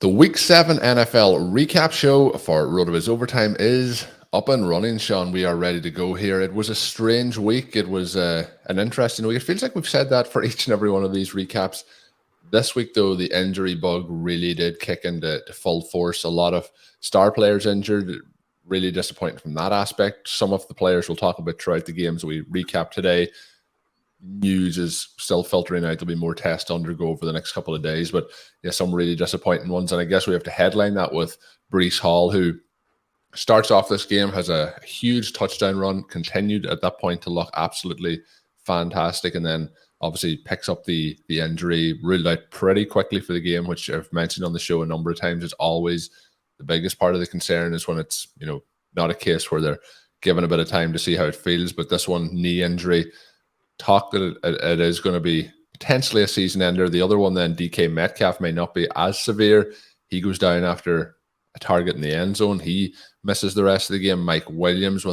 The Week 7 NFL recap show for RotoViz Overtime is up and running, Shawn. We are ready to go here. It was a strange week. It was an interesting week. It feels like we've said that for each and every one of these recaps. This week, though, the injury bug really did kick into full force. A lot of star players injured. Really disappointing from that aspect. Some of the players we'll talk about throughout the games we recap today. News is still filtering out. There'll be more tests to undergo over the next couple of days, but yeah, some really disappointing ones. And I guess we have to headline that with Breece Hall, who starts off this game, has a huge touchdown run, continued at that point to look absolutely fantastic, and then obviously picks up the injury, ruled out pretty quickly for the game, which I've mentioned on the show a number of times. It's always the biggest part of the concern is when it's, not a case where they're given a bit of time to see how it feels, but this one, knee injury, talk that it is going to be potentially a season ender. The other one then, DK Metcalf, may not be as severe. He goes down after a target in the end zone. He misses the rest of the game. Mike Williams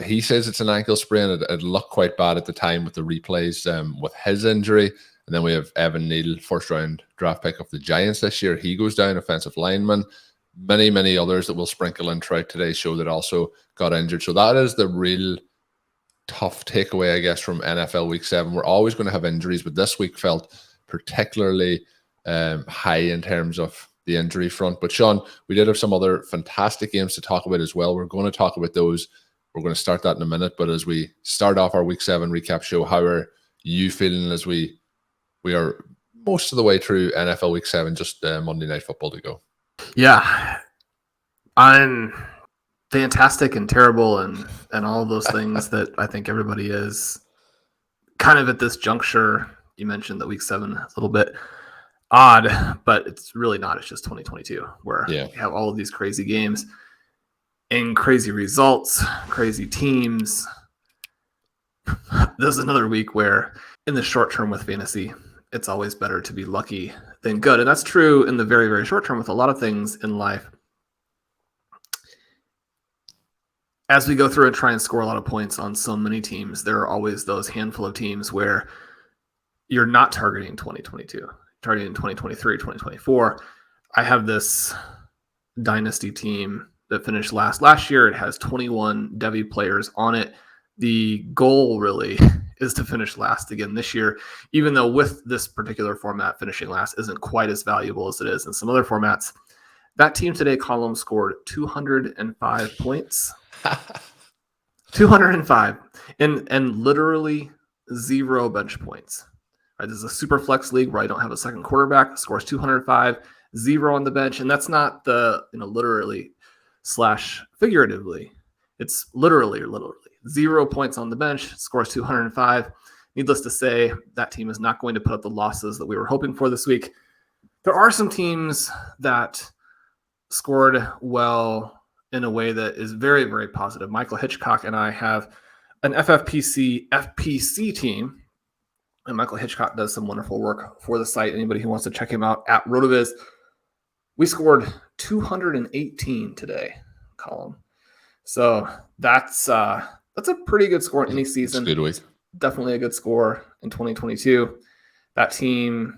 he says it's an ankle sprain. It looked quite bad at the time with the replays with his injury. And then we have Evan Neal, first round draft pick of the Giants this year. He goes down, offensive lineman. Many, many others that we'll sprinkle in throughout today's show that also got injured. So that is the real tough takeaway, I guess, from NFL Week 7. We're always going to have injuries, but this week felt particularly high in terms of the injury front. But Shawn, we did have some other fantastic games to talk about as well. We're going to talk about those. We're going to start that in a minute. But as we start off our Week 7 recap show, how are you feeling as we are most of the way through NFL Week 7, just Monday Night Football to go? Yeah, I'm fantastic and terrible and all of those things that I think everybody is kind of at this juncture. You mentioned that Week 7 is a little bit odd, but it's really not. It's just 2022 where we have all of these crazy games and crazy results, crazy teams. There's another week where in the short term with fantasy, it's always better to be lucky than good. And that's true in the very, very short term with a lot of things in life. As we go through and try and score a lot of points on so many teams, there are always those handful of teams where you're not targeting 2022, targeting 2023, 2024. I have this dynasty team that finished last year. It has 21 Devy players on it. The goal really is to finish last again this year, even though with this particular format, finishing last isn't quite as valuable as it is in some other formats. That team today, Column, scored 205 points. 205 and literally 0 bench points. Right, this is a super flex league where I don't have a second quarterback. Scores 205, 0 on the bench, and that's not the literally / figuratively. It's literally 0 points on the bench. Scores 205. Needless to say, that team is not going to put up the losses that we were hoping for this week. There are some teams that scored well in a way that is very, very positive. Michael Hitchcock and I have an FPC team, and Michael Hitchcock does some wonderful work for the site. Anybody who wants to check him out at RotoViz. We scored 218 today, Column. So that's a pretty good score in any season. Good week. Definitely a good score in 2022. That team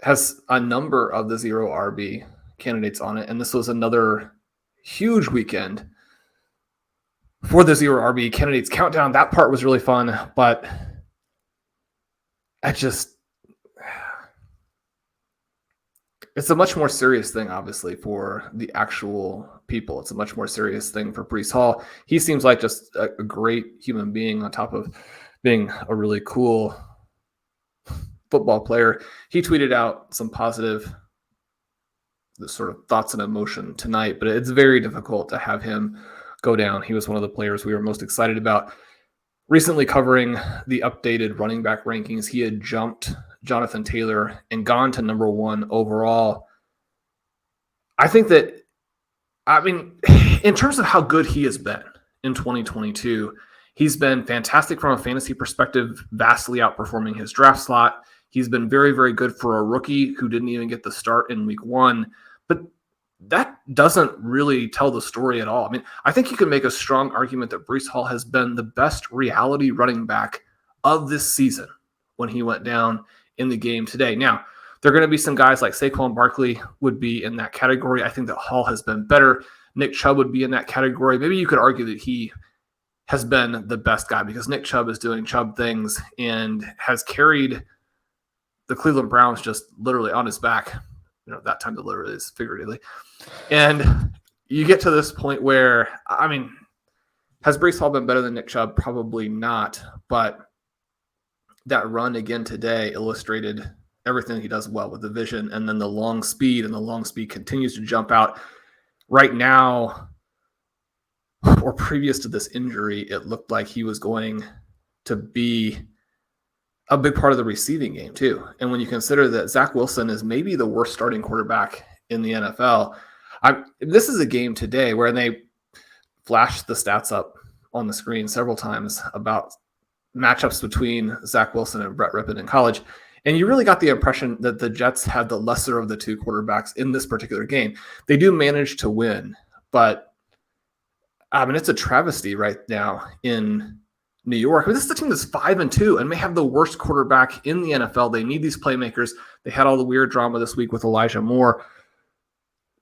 has a number of the 0 RB candidates on it, and this was another huge weekend for the 0 RB candidates countdown. That part was really fun, but it's a much more serious thing, obviously, for the actual people. It's a much more serious thing for Breece Hall. He seems like just a great human being on top of being a really cool football player. He tweeted out some positive sort of thoughts and emotion tonight, but it's very difficult to have him go down. He was one of the players we were most excited about. Recently covering the updated running back rankings, he had jumped Jonathan Taylor and gone to number 1 overall. I think that, in terms of how good he has been in 2022, he's been fantastic from a fantasy perspective, vastly outperforming his draft slot. He's been very, very good for a rookie who didn't even get the start in week 1. But that doesn't really tell the story at all. I think you can make a strong argument that Breece Hall has been the best reality running back of this season when he went down in the game today. Now, There are going to be some guys like Saquon Barkley would be in that category. I think that Hall has been better. Nick Chubb would be in that category. Maybe you could argue that he has been the best guy because Nick Chubb is doing Chubb things and has carried the Cleveland Browns just literally on his back. That time literally is figuratively. And you get to this point where, has Breece Hall been better than Nick Chubb? Probably not. But that run again today illustrated everything he does well with the vision and then the long speed, and the long speed continues to jump out. Right now, or previous to this injury, it looked like he was going to be a big part of the receiving game too. And when you consider that Zach Wilson is maybe the worst starting quarterback in the NFL, this is a game today where they flashed the stats up on the screen several times about matchups between Zach Wilson and Brett Rippon in college. And you really got the impression that the Jets had the lesser of the two quarterbacks in this particular game. They do manage to win, but it's a travesty right now in New York. This is a team that's 5-2 and may have the worst quarterback in the NFL. They need these playmakers. They had all the weird drama this week with Elijah Moore.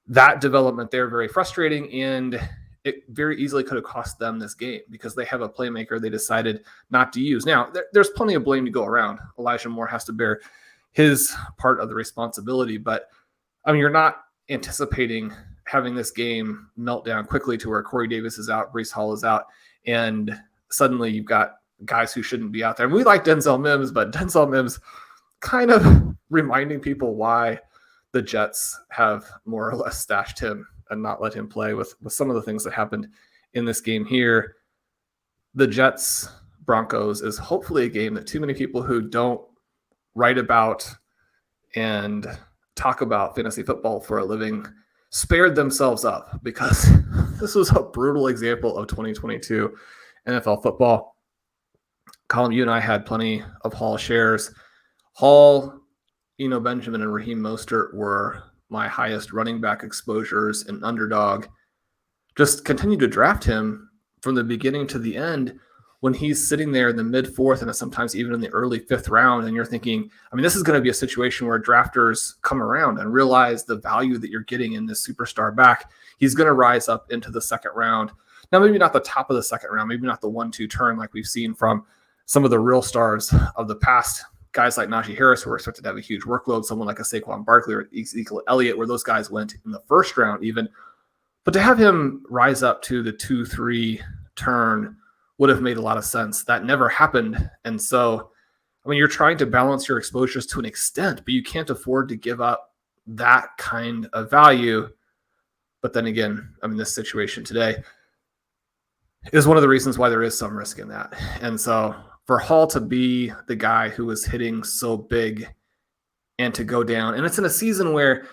That development there, very frustrating, and it very easily could have cost them this game because they have a playmaker they decided not to use. Now, there's plenty of blame to go around. Elijah Moore has to bear his part of the responsibility, but you're not anticipating having this game melt down quickly to where Corey Davis is out, Breece Hall is out, and suddenly you've got guys who shouldn't be out there. And we like Denzel Mims, but Denzel Mims kind of reminding people why the Jets have more or less stashed him and not let him play with some of the things that happened in this game here. The Jets Broncos is hopefully a game that too many people who don't write about and talk about fantasy football for a living spared themselves up, because this was a brutal example of 2022 NFL football. Colin, you and I had plenty of Hall shares. Hall, Benjamin, and Raheem Mostert were my highest running back exposures in Underdog. Just continue to draft him from the beginning to the end when he's sitting there in the mid-4th and sometimes even in the early 5th round, and you're thinking, this is going to be a situation where drafters come around and realize the value that you're getting in this superstar back. He's going to rise up into the 2nd round. Now, maybe not the top of the 2nd round, maybe not the 1-2 turn like we've seen from some of the real stars of the past, guys like Najee Harris, who are expected to have a huge workload, someone like a Saquon Barkley or Ezekiel Elliott, where those guys went in the 1st round even. But to have him rise up to the 2-3 turn would have made a lot of sense. That never happened. And so, you're trying to balance your exposures to an extent, but you can't afford to give up that kind of value. But then again, this situation today is one of the reasons why there is some risk in that. And so for Hall to be the guy who was hitting so big and to go down, and it's in a season where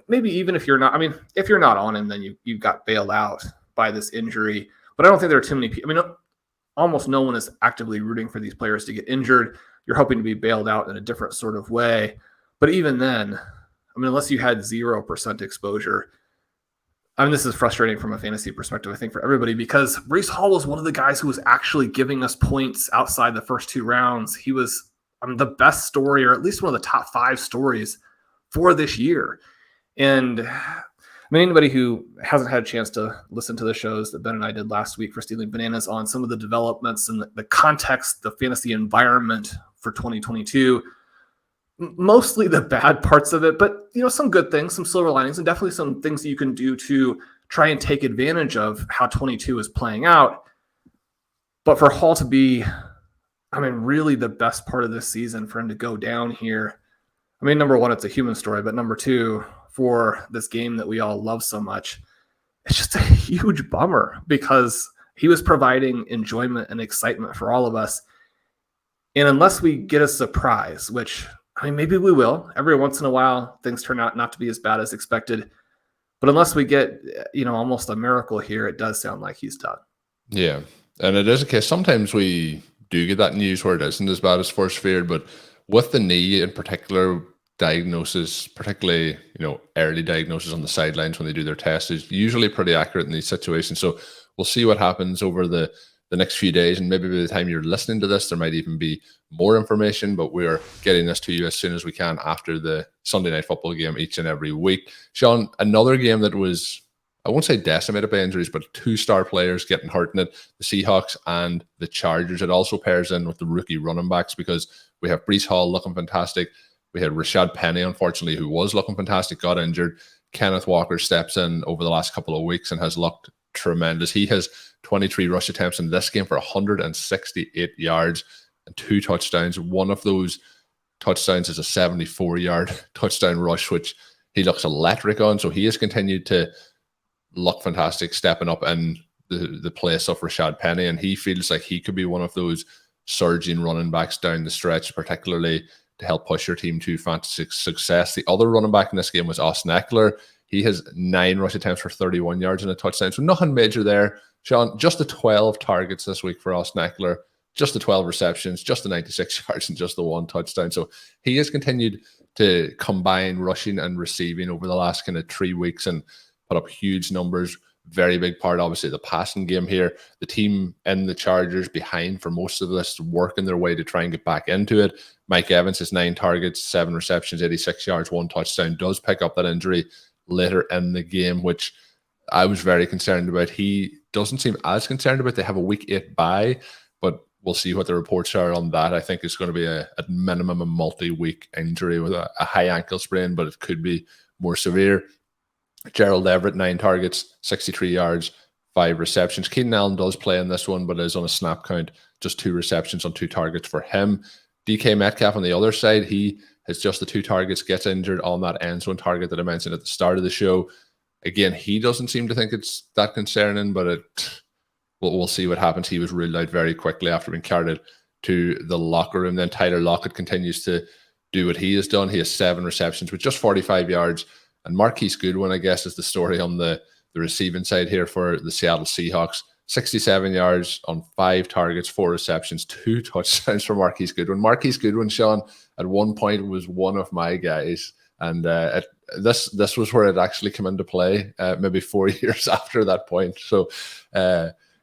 maybe even if you're not, if you're not on him, then you got bailed out by this injury. But I don't think there are too many people. Almost no one is actively rooting for these players to get injured. You're hoping to be bailed out in a different sort of way. But even then, unless you had 0% exposure, this is frustrating from a fantasy perspective, I think, for everybody, because Breece Hall was one of the guys who was actually giving us points outside the first 2 rounds. He was the best story, or at least one of the top 5 stories for this year. And anybody who hasn't had a chance to listen to the shows that Ben and I did last week for Stealing Bananas on some of the developments and the context, the fantasy environment for 2022, mostly the bad parts of it, but some good things, some silver linings, and definitely some things that you can do to try and take advantage of how 22 is playing out. But for Hall to be, really the best part of this season, for him to go down here, number one, it's a human story, but number two, for this game that we all love so much, it's just a huge bummer because he was providing enjoyment and excitement for all of us. And unless we get a surprise, which maybe we will. Every once in a while, things turn out not to be as bad as expected. But unless we get, almost a miracle here, it does sound like he's done. Yeah. And it is a case. Sometimes we do get that news where it isn't as bad as first feared. But with the knee in particular, diagnosis, particularly, early diagnosis on the sidelines when they do their test, is usually pretty accurate in these situations. So we'll see what happens over the the next few days, and maybe by the time you're listening to this, there might even be more information, but we're getting this to you as soon as we can after the Sunday Night Football game each and every week. Shawn, another game that was, I won't say decimated by injuries, but 2 star players getting hurt in it, the Seahawks and the Chargers. It also pairs in with the rookie running backs because we have Breece Hall looking fantastic. We had Rashad Penny, unfortunately, who was looking fantastic, got injured. Kenneth Walker steps in over the last couple of weeks and has looked tremendous. He has 23 rush attempts in this game for 168 yards and 2 touchdowns. One of those touchdowns is a 74-yard touchdown rush, which he looks electric on. So he has continued to look fantastic, stepping up in the place of Rashad Penny, and he feels like he could be one of those surging running backs down the stretch, particularly to help push your team to fantasy success. The other running back in this game was Austin Ekeler. He has 9 rush attempts for 31 yards and a touchdown. So nothing major there. Shawn, just the 12 targets this week for Austin Ekeler, just the 12 receptions, just the 96 yards, and just the 1 touchdown. So he has continued to combine rushing and receiving over the last kind of 3 weeks and put up huge numbers. Very big part, obviously, the passing game here. The team and the Chargers behind for most of this, working their way to try and get back into it. Mike Evans has 9 targets, 7 receptions, 86 yards, 1 touchdown. Does pick up that injury later in the game, which I was very concerned about. He doesn't seem as concerned about. They have a week 8 bye, but we'll see what the reports are on that. I think it's going to be at minimum a multi-week injury with a high ankle sprain, but it could be more severe. Gerald Everett, 9 targets, 63 yards, 5 receptions. Keenan Allen does play in this one, but is on a snap count, just 2 receptions on 2 targets for him. DK Metcalf on the other side, he has just the 2 targets, gets injured on that end zone target that I mentioned at the start of the show. Again, he doesn't seem to think it's that concerning, but we'll see what happens. He was ruled out very quickly after being carted to the locker room. Then Tyler Lockett continues to do what he has done. He has 7 receptions with just 45 yards. And Marquise Goodwin, I guess, is the story on the receiving side here for the Seattle Seahawks. 67 yards on 5 targets, 4 receptions, 2 touchdowns for Marquise Goodwin. Marquise Goodwin, Shawn, at one point was one of my guys. And this was where it actually came into play, maybe 4 years after that point. So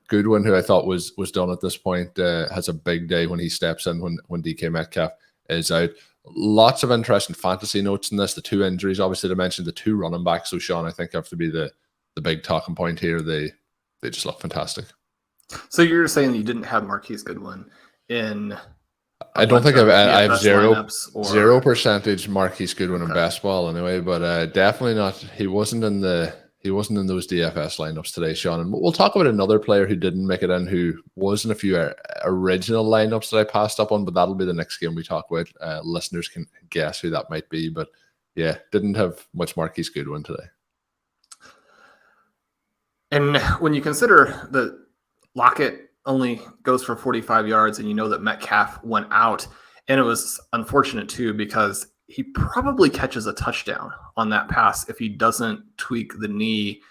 Goodwin, who I thought was done at this point, has a big day when he steps in when DK Metcalf is out. Lots of interesting fantasy notes in this. The 2 injuries, obviously, I mentioned the 2 running backs. So, Shawn, I think have to be the big talking point here. They just look fantastic. So you're saying that you didn't have Marquise Goodwin in? I don't think I have zero percentage Marquise Goodwin in best ball anyway, but definitely not. He wasn't in those DFS lineups today, Shawn. And we'll talk about another player who didn't make it in, who was in a few original lineups that I passed up on, but that'll be the next game we talk about. Listeners can guess who that might be, but yeah, didn't have much Marquise Goodwin today. And when you consider that Lockett only goes for 45 yards and you know that Metcalf went out, and it was unfortunate too because he probably catches a touchdown on that pass if he doesn't tweak the knee.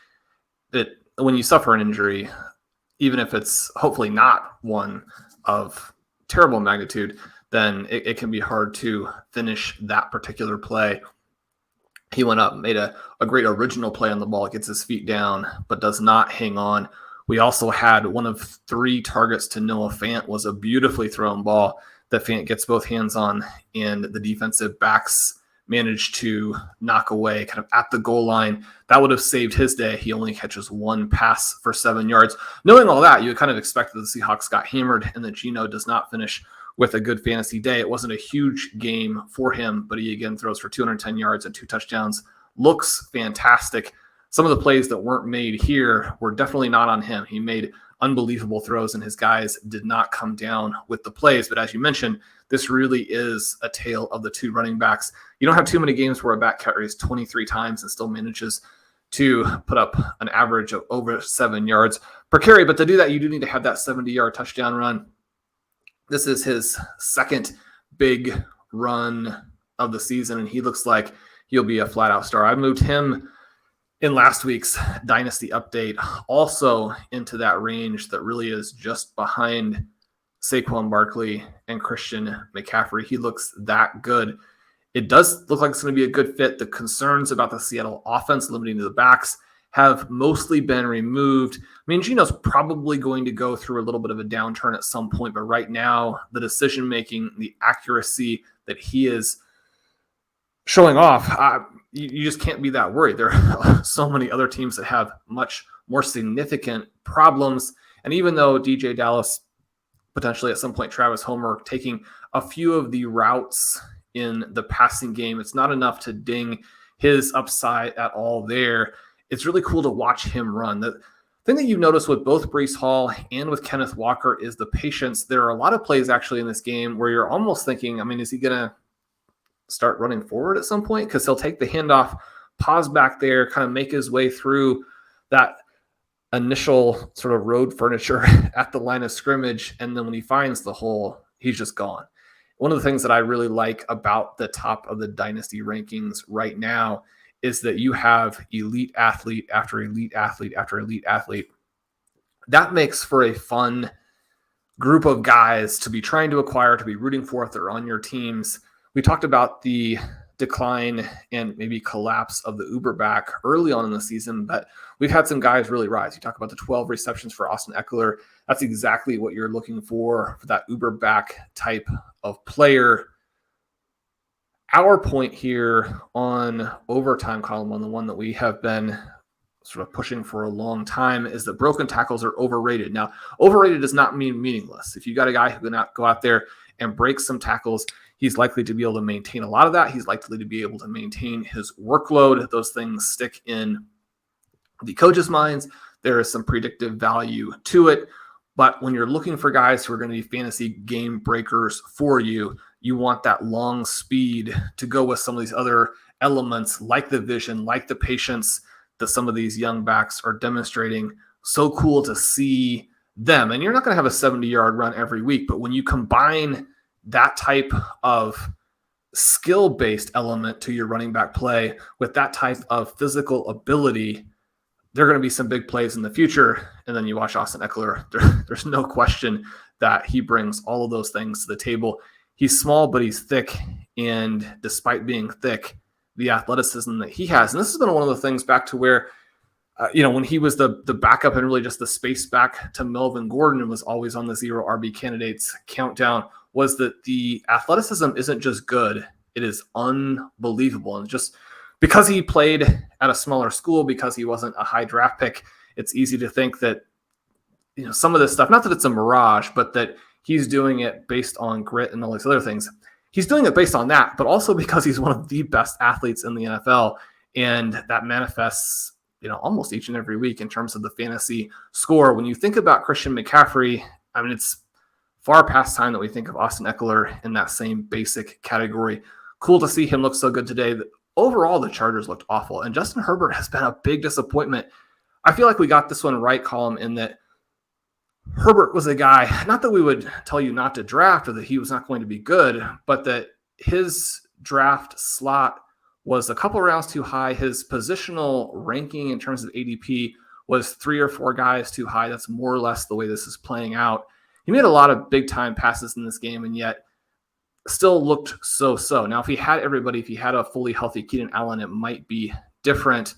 That when you suffer an injury, even if it's hopefully not one of terrible magnitude, then it can be hard to finish that particular play. He went up, made a great original play on the ball, gets his feet down, but does not hang on. We also had one of 3 targets to Noah Fant, was a beautifully thrown ball that Fant gets both hands on, and the defensive backs managed to knock away kind of at the goal line. That would have saved his day. He only catches 1 pass for 7 yards. Knowing all that, you kind of expect that the Seahawks got hammered and that Geno does not finish with a good fantasy day. It wasn't a huge game for him, but he again throws for 210 yards and 2 touchdowns. Looks fantastic. Some of the plays that weren't made here were definitely not on him. He made unbelievable throws and his guys did not come down with the plays. But as you mentioned, this really is a tale of the 2 running backs. You don't have too many games where a back carries 23 times and still manages to put up an average of over 7 yards per carry. But to do that, you do need to have that 70-yard touchdown run. This is his second big run of the season, and he looks like he'll be a flat-out star. I moved him in last week's Dynasty Update also into that range that really is just behind Saquon Barkley and Christian McCaffrey. He looks that good. It does look like it's going to be a good fit. The concerns about the Seattle offense limiting to the backs have mostly been removed. I mean, Geno's probably going to go through a little bit of a downturn at some point, but right now, the decision-making, the accuracy that he is showing off, you just can't be that worried. There are so many other teams that have much more significant problems. And even though DJ Dallas, potentially at some point Travis Homer, taking a few of the routes in the passing game, it's not enough to ding his upside at all there. It's really cool to watch him run. The thing that you've noticed with both Breece Hall and with Kenneth Walker is the patience. There are a lot of plays actually in this game where you're almost thinking, I mean, is he going to start running forward at some point? Because he'll take the handoff, pause back there, kind of make his way through that initial sort of road furniture at the line of scrimmage. And then when he finds the hole, he's just gone. One of the things that I really like about the top of the dynasty rankings right now is that you have elite athlete after elite athlete after elite athlete. That makes for a fun group of guys to be trying to acquire, to be rooting for if they're on your teams. We talked about the decline and maybe collapse of the Uber back early on in the season, but we've had some guys really rise. You talk about the 12 receptions for Austin Ekeler. That's exactly what you're looking for that Uber back type of player. Our point here on overtime column, on the one that we have been sort of pushing for a long time, is that broken tackles are overrated. Now, overrated does not mean meaningless. If you got a guy who can go out there and break some tackles, he's likely to be able to maintain a lot of that. He's likely to be able to maintain his workload. Those things stick in the coaches' minds. There is some predictive value to it. But when you're looking for guys who are going to be fantasy game breakers for you, you want that long speed to go with some of these other elements like the vision, like the patience that some of these young backs are demonstrating. So cool to see them. And you're not going to have a 70-yard run every week, but when you combine that type of skill-based element to your running back play with that type of physical ability, there are going to be some big plays in the future. And then you watch Austin Ekeler. There's no question that he brings all of those things to the table. He's small, but he's thick. And despite being thick, the athleticism that he has, and this has been one of the things back to where, when he was the backup and really just the space back to Melvin Gordon and was always on the 0 RB candidates countdown, was that the athleticism isn't just good, it is unbelievable. And just because he played at a smaller school, because he wasn't a high draft pick, it's easy to think that, some of this stuff, not that it's a mirage, but that he's doing it based on grit and all these other things. He's doing it based on that, but also because he's one of the best athletes in the NFL. And that manifests, almost each and every week in terms of the fantasy score. When you think about Christian McCaffrey, I mean, it's far past time that we think of Austin Ekeler in that same basic category. Cool to see him look so good today. Overall, the Chargers looked awful, and Justin Herbert has been a big disappointment. I feel like we got this one right, Colin, in that Herbert was a guy, not that we would tell you not to draft or that he was not going to be good, but that his draft slot was a couple rounds too high. His positional ranking in terms of ADP was 3 or 4 guys too high. That's more or less the way this is playing out. He made a lot of big-time passes in this game, and yet still looked so-so. Now, if he had everybody, if he had a fully healthy Keenan Allen, it might be different.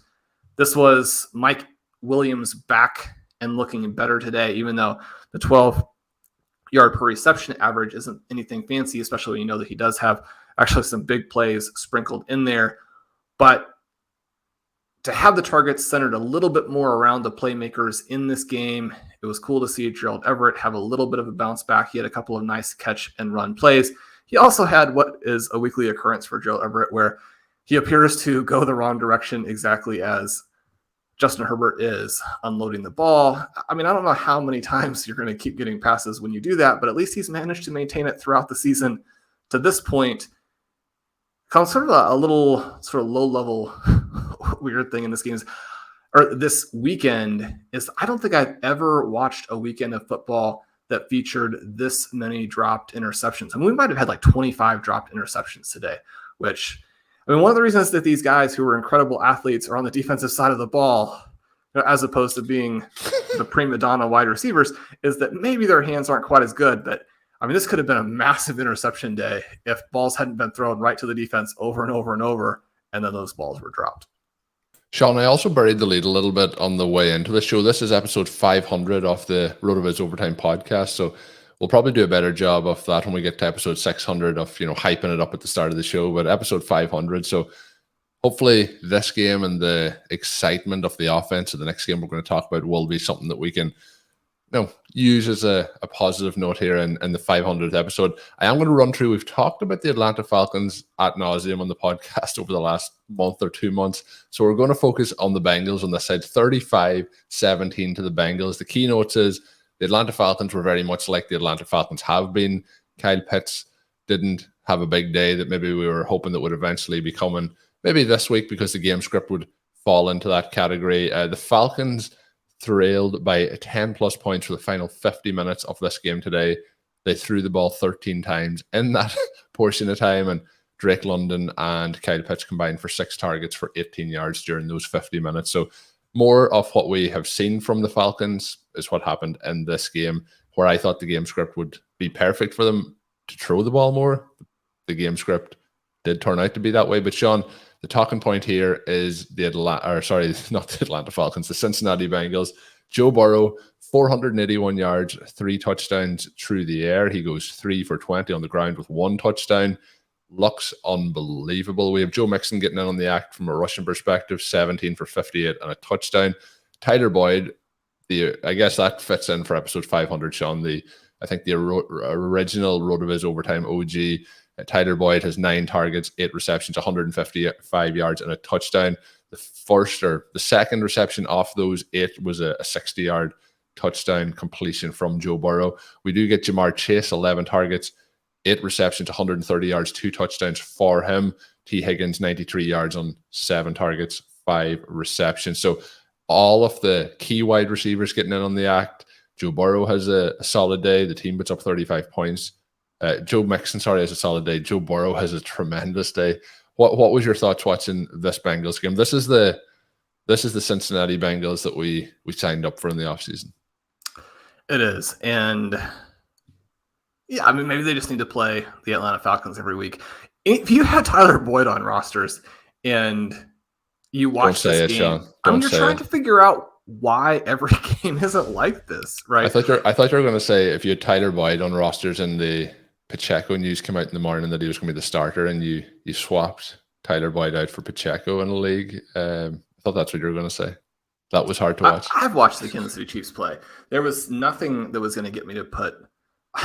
This was Mike Williams back and looking better today, even though the 12-yard per reception average isn't anything fancy, especially when you know that he does have actually some big plays sprinkled in there. But to have the targets centered a little bit more around the playmakers in this game, it was cool to see Gerald Everett have a little bit of a bounce back. He had a couple of nice catch and run plays. He also had what is a weekly occurrence for Gerald Everett, where he appears to go the wrong direction exactly as Justin Herbert is unloading the ball. I mean, I don't know how many times you're going to keep getting passes when you do that, but at least he's managed to maintain it throughout the season to this point. Sort of a little sort of low-level weird thing in this game or this weekend is I don't think I've ever watched a weekend of football that featured this many dropped interceptions. I mean, we might have had like 25 dropped interceptions today, which, I mean, one of the reasons that these guys who are incredible athletes are on the defensive side of the ball, as opposed to being the prima donna wide receivers, is that maybe their hands aren't quite as good. But I mean, this could have been a massive interception day if balls hadn't been thrown right to the defense over and over and over, and then those balls were dropped. Shawn, I also buried the lead a little bit on the way into the show. This is episode 500 of the RotoViz Overtime podcast, so we'll probably do a better job of that when we get to episode 600 of, hyping it up at the start of the show, but episode 500. So hopefully this game and the excitement of the offense of the next game we're going to talk about will be something that we can use as a positive note here in the 500th episode. I am going to run through, we've talked about the Atlanta Falcons ad nauseum on the podcast over the last month or 2 months. So we're going to focus on the Bengals on this side, 35-17 to the Bengals. The keynotes is the Atlanta Falcons were very much like the Atlanta Falcons have been. Kyle Pitts didn't have a big day that maybe we were hoping that would eventually be coming maybe this week because the game script would fall into that category. The Falcons trailed by 10 plus points for the final 50 minutes of this game today. They threw the ball 13 times in that portion of time, and Drake London and Kyle Pitts combined for 6 targets for 18 yards during those 50 minutes. So more of what we have seen from the Falcons is what happened in this game, where I thought the game script would be perfect for them to throw the ball more. The game script did turn out to be that way. But Shawn, the talking point here is not the Atlanta Falcons, the Cincinnati Bengals. Joe Burrow, 481 yards, 3 touchdowns through the air. He goes 3 for 20 on the ground with 1 touchdown. Looks unbelievable. We have Joe Mixon getting in on the act from a rushing perspective, 17 for 58 and a touchdown. Tyler Boyd, I guess that fits in for episode 500, Shawn. I think the original RotoViz Overtime OG. Tyler Boyd has 9 targets, 8 receptions, 155 yards, and a touchdown. The second reception off those 8 was a 60-yard touchdown completion from Joe Burrow. We do get JaMarr Chase, 11 targets, 8 receptions, 130 yards, 2 touchdowns for him. T. Higgins, 93 yards on 7 targets, 5 receptions. So all of the key wide receivers getting in on the act. Joe Burrow has a solid day. The team puts up 35 points. Joe Mixon, has a solid day. Joe Burrow has a tremendous day. What was your thoughts watching this Bengals game? This is the Cincinnati Bengals that we signed up for in the offseason. It is. And yeah, I mean, maybe they just need to play the Atlanta Falcons every week. If you had Tyler Boyd on rosters and you watch this game, you're trying to figure out why every game isn't like this, right? I thought you were going to say if you had Tyler Boyd on rosters and the Pacheco news came out in the morning that he was going to be the starter, and you swapped Tyler Boyd out for Pacheco in the league. I thought that's what you were going to say. That was hard to watch. I've watched the Kansas City Chiefs play. There was nothing that was going to get me to put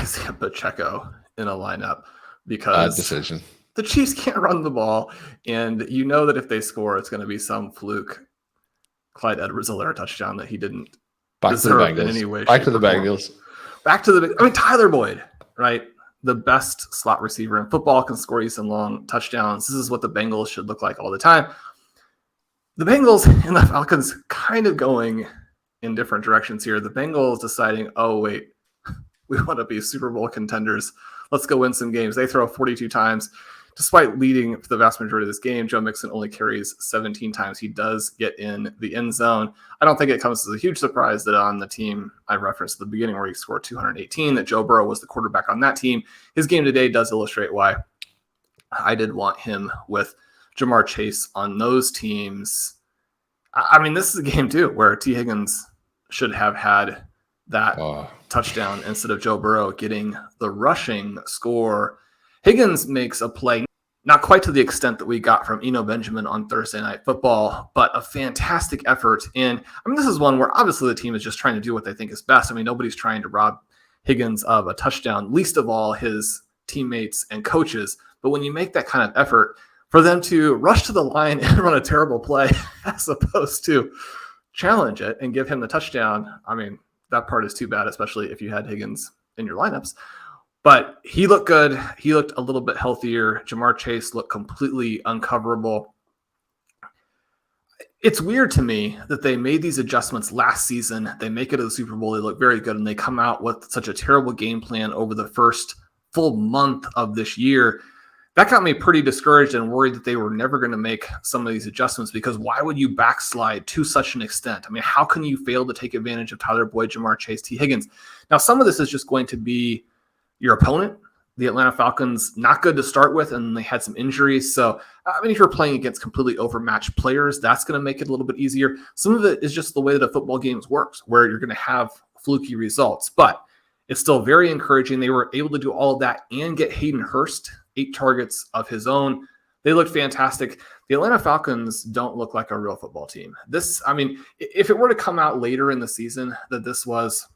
Isiah Pacheco in a lineup because bad decision. The Chiefs can't run the ball, and you know that if they score, it's going to be some fluke Clyde Edwards-Helaire touchdown that he didn't deserve in any way. Back to the Bengals. Tyler Boyd, right? The best slot receiver in football, can score you some long touchdowns. This is what the Bengals should look like all the time. The Bengals and the Falcons kind of going in different directions here. The Bengals deciding, oh, wait, we want to be Super Bowl contenders. Let's go win some games. They throw 42 times. Despite leading for the vast majority of this game, Joe Mixon only carries 17 times. He does get in the end zone. I don't think it comes as a huge surprise that on the team I referenced at the beginning where he scored 218, that Joe Burrow was the quarterback on that team. His game today does illustrate why I did want him with JaMarr Chase on those teams. I mean, this is a game, too, where T. Higgins should have had that touchdown instead of Joe Burrow getting the rushing score. Higgins makes a play, not quite to the extent that we got from Eno Benjamin on Thursday Night Football, but a fantastic effort. And I mean, this is one where obviously the team is just trying to do what they think is best. I mean, nobody's trying to rob Higgins of a touchdown, least of all his teammates and coaches. But when you make that kind of effort, for them to rush to the line and run a terrible play as opposed to challenge it and give him the touchdown, I mean, that part is too bad, especially if you had Higgins in your lineups. But he looked good. He looked a little bit healthier. JaMarr Chase looked completely uncoverable. It's weird to me that they made these adjustments last season. They make it to the Super Bowl. They look very good, and they come out with such a terrible game plan over the first full month of this year. That got me pretty discouraged and worried that they were never going to make some of these adjustments, because why would you backslide to such an extent? I mean, how can you fail to take advantage of Tyler Boyd, JaMarr Chase, T. Higgins? Now, some of this is just going to be your opponent. The Atlanta Falcons, not good to start with, and they had some injuries. So, I mean, if you're playing against completely overmatched players, that's going to make it a little bit easier. Some of it is just the way that a football game works, where you're going to have fluky results. But it's still very encouraging. They were able to do all of that and get Hayden Hurst 8 targets of his own. They looked fantastic. The Atlanta Falcons don't look like a real football team. This, I mean, if it were to come out later in the season that this was...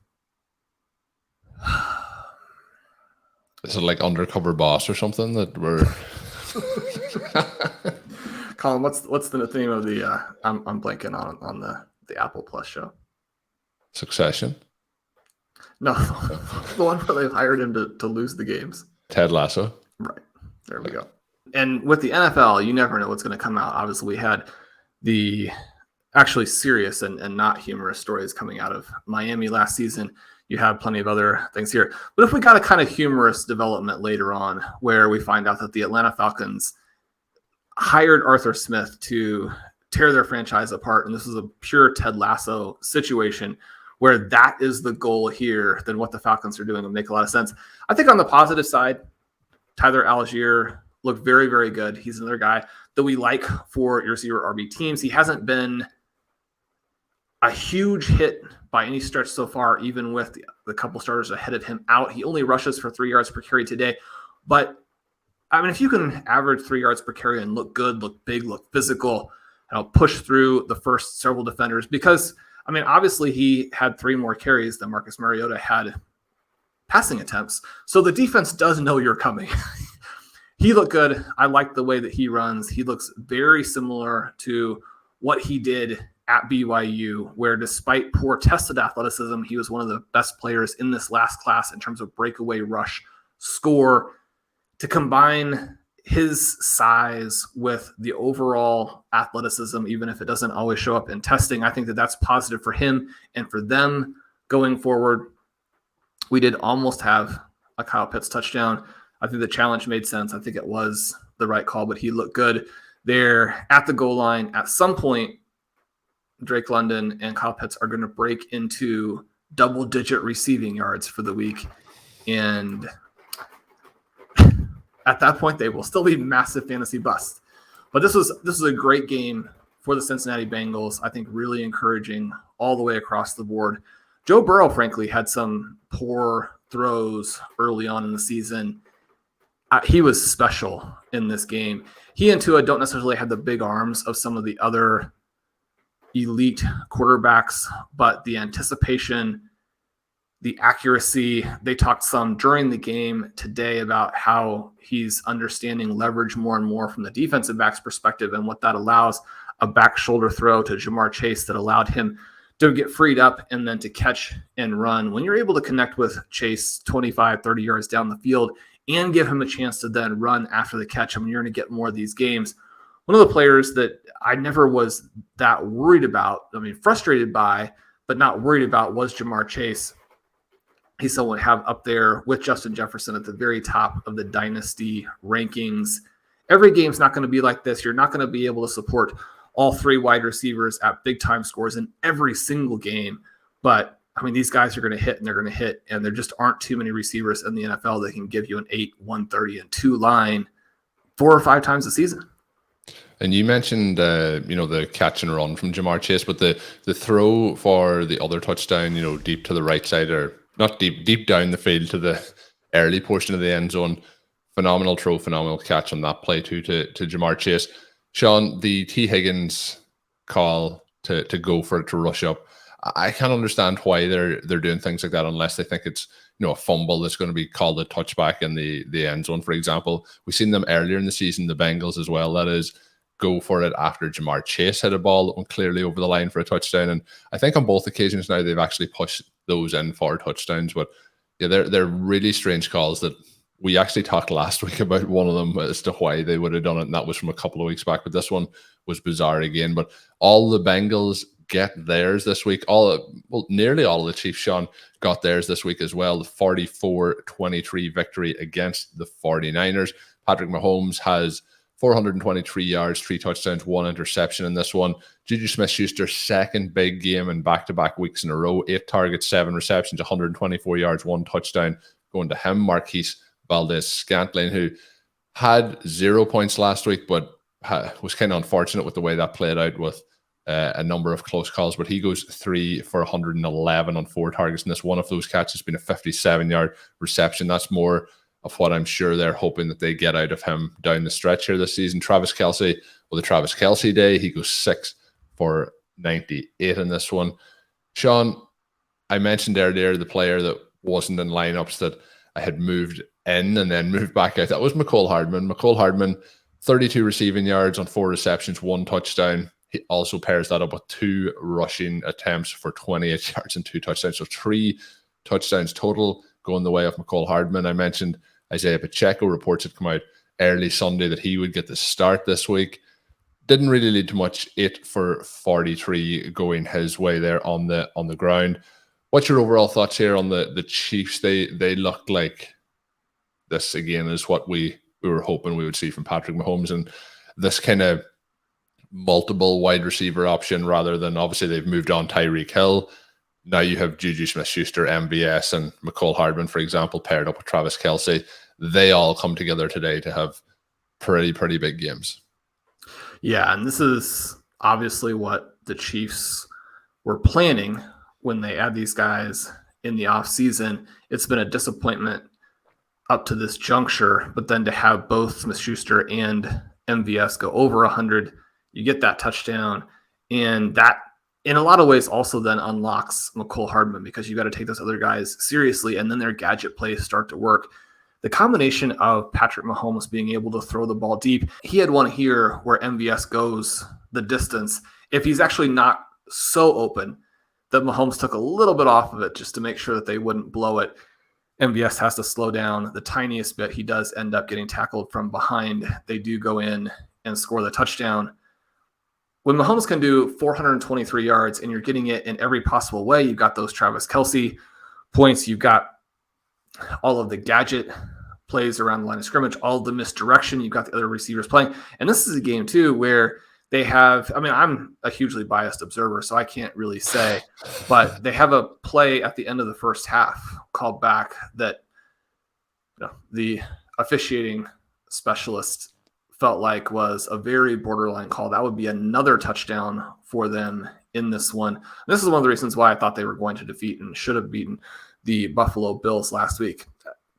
Is it like Undercover Boss or something that we're... Colin, what's the theme of the I'm blanking on the Apple Plus show? Succession? No, the one where they hired him to lose the games. Ted Lasso? Right. There we go. And with the NFL, you never know what's going to come out. Obviously, we had the actually serious and not humorous stories coming out of Miami last season. You have plenty of other things here. But if we got a kind of humorous development later on where we find out that the Atlanta Falcons hired Arthur Smith to tear their franchise apart, and this is a pure Ted Lasso situation where that is the goal here, then what the Falcons are doing would make a lot of sense. I think on the positive side, Tyler Algier looked very, very good. He's another guy that we like for your receiver RB teams. He hasn't been a huge hit by any stretch so far, even with the couple starters ahead of him out. He only rushes for 3 yards per carry today. But, I mean, if you can average 3 yards per carry and look good, look big, look physical, push through the first several defenders, because, I mean, obviously he had 3 more carries than Marcus Mariota had passing attempts. So the defense does know you're coming. He looked good. I like the way that he runs. He looks very similar to what he did at BYU, where despite poor tested athleticism, he was one of the best players in this last class in terms of breakaway rush score. To combine his size with the overall athleticism, even if it doesn't always show up in testing, I think that that's positive for him and for them going forward. We did almost have a Kyle Pitts touchdown. I think the challenge made sense. I think it was the right call, but he looked good there at the goal line. At some point, Drake London and Kyle Pitts are going to break into double-digit receiving yards for the week. And at that point, they will still be massive fantasy busts. But this was a great game for the Cincinnati Bengals. I think really encouraging all the way across the board. Joe Burrow, frankly, had some poor throws early on in the season. He was special in this game. He and Tua don't necessarily have the big arms of some of the other elite quarterbacks, but the anticipation, the accuracy, they talked some during the game today about how he's understanding leverage more and more from the defensive back's perspective and what that allows. A back shoulder throw to JaMarr Chase that allowed him to get freed up and then to catch and run. When you're able to connect with Chase 25, 30 yards down the field and give him a chance to then run after the catch, I mean, you're going to get more of these games. One of the players that I never was that worried about, I mean, frustrated by, but not worried about, was JaMarr Chase. He's someone to have up there with Justin Jefferson at the very top of the dynasty rankings. Every game's not going to be like this. You're not going to be able to support all 3 wide receivers at big-time scores in every single game. But, I mean, these guys are going to hit, and they're going to hit, and there just aren't too many receivers in the NFL that can give you an 8, 130, and 2 line 4 or 5 times a season. And you mentioned, the catch and run from JaMarr Chase, but the throw for the other touchdown, deep to the right side, or not deep down the field to the early portion of the end zone. Phenomenal throw, phenomenal catch on that play too to JaMarr Chase. Shawn, the T. Higgins call to go for it, to rush up, I can't understand why they're doing things like that unless they think it's a fumble that's going to be called a touchback in the end zone, for example. We've seen them earlier in the season, the Bengals as well, that is, go for it after JaMarr Chase hit a ball clearly over the line for a touchdown. And I think on both occasions now they've actually pushed those in for touchdowns. But yeah, they're really strange calls that we actually talked last week about one of them as to why they would have done it, and that was from a couple of weeks back. But this one was bizarre again. But all the Bengals get theirs this week. Nearly all of the Chiefs, Shawn, got theirs this week as well. The 44-23 victory against the 49ers. Patrick Mahomes has 423 yards, 3 touchdowns, 1 interception in this one. JuJu Smith-Schuster's second big game in back-to-back weeks in a row. 8 targets, 7 receptions, 124 yards, 1 touchdown going to him. Marquez Valdes Scantling, who had 0 points last week, but was kind of unfortunate with the way that played out with a number of close calls. But he goes 3 for 111 on 4 targets, and this one of those catches has been a 57-yard reception. That's more of what I'm sure they're hoping that they get out of him down the stretch here this season. Travis Kelce, well, the Travis Kelce day, he goes 6 for 98 in this one. Shawn, I mentioned earlier the player that wasn't in lineups that I had moved in and then moved back out. That was Mecole Hardman. Mecole Hardman, 32 receiving yards on 4 receptions, 1 touchdown. He also pairs that up with 2 rushing attempts for 28 yards and 2 touchdowns. So 3 touchdowns total going the way of Mecole Hardman. I mentioned Isiah Pacheco. Reports had come out early Sunday that he would get the start this week. Didn't really lead to much. 8 for 43 going his way there on the ground. What's your overall thoughts here on the Chiefs? They look like this again is what we were hoping we would see from Patrick Mahomes, and this kind of multiple wide receiver option rather than, obviously they've moved on Tyreek Hill. Now you have JuJu Smith-Schuster, MVS, and Mecole Hardman, for example, paired up with Travis Kelce. They all come together today to have pretty big games. Yeah, and this is obviously what the Chiefs were planning when they add these guys in the offseason. It's been a disappointment up to this juncture, but then to have both Smith-Schuster and MVS go over 100, you get that touchdown, and that in a lot of ways also then unlocks Mecole Hardman, because you got to take those other guys seriously, and then their gadget plays start to work. The combination of Patrick Mahomes being able to throw the ball deep, he had one here where MVS goes the distance. If he's actually not so open, that Mahomes took a little bit off of it just to make sure that they wouldn't blow it. MVS has to slow down the tiniest bit. He does end up getting tackled from behind. They do go in and score the touchdown. When Mahomes can do 423 yards and you're getting it in every possible way, you've got those Travis Kelce points, you've got all of the gadget plays around the line of scrimmage, all the misdirection, you've got the other receivers playing. And this is a game too where they have, I mean, I'm a hugely biased observer, so I can't really say, but they have a play at the end of the first half called back that, you know, the officiating specialist felt like was a very borderline call. That would be another touchdown for them in this one. This is one of the reasons why I thought they were going to defeat and should have beaten the Buffalo Bills last week.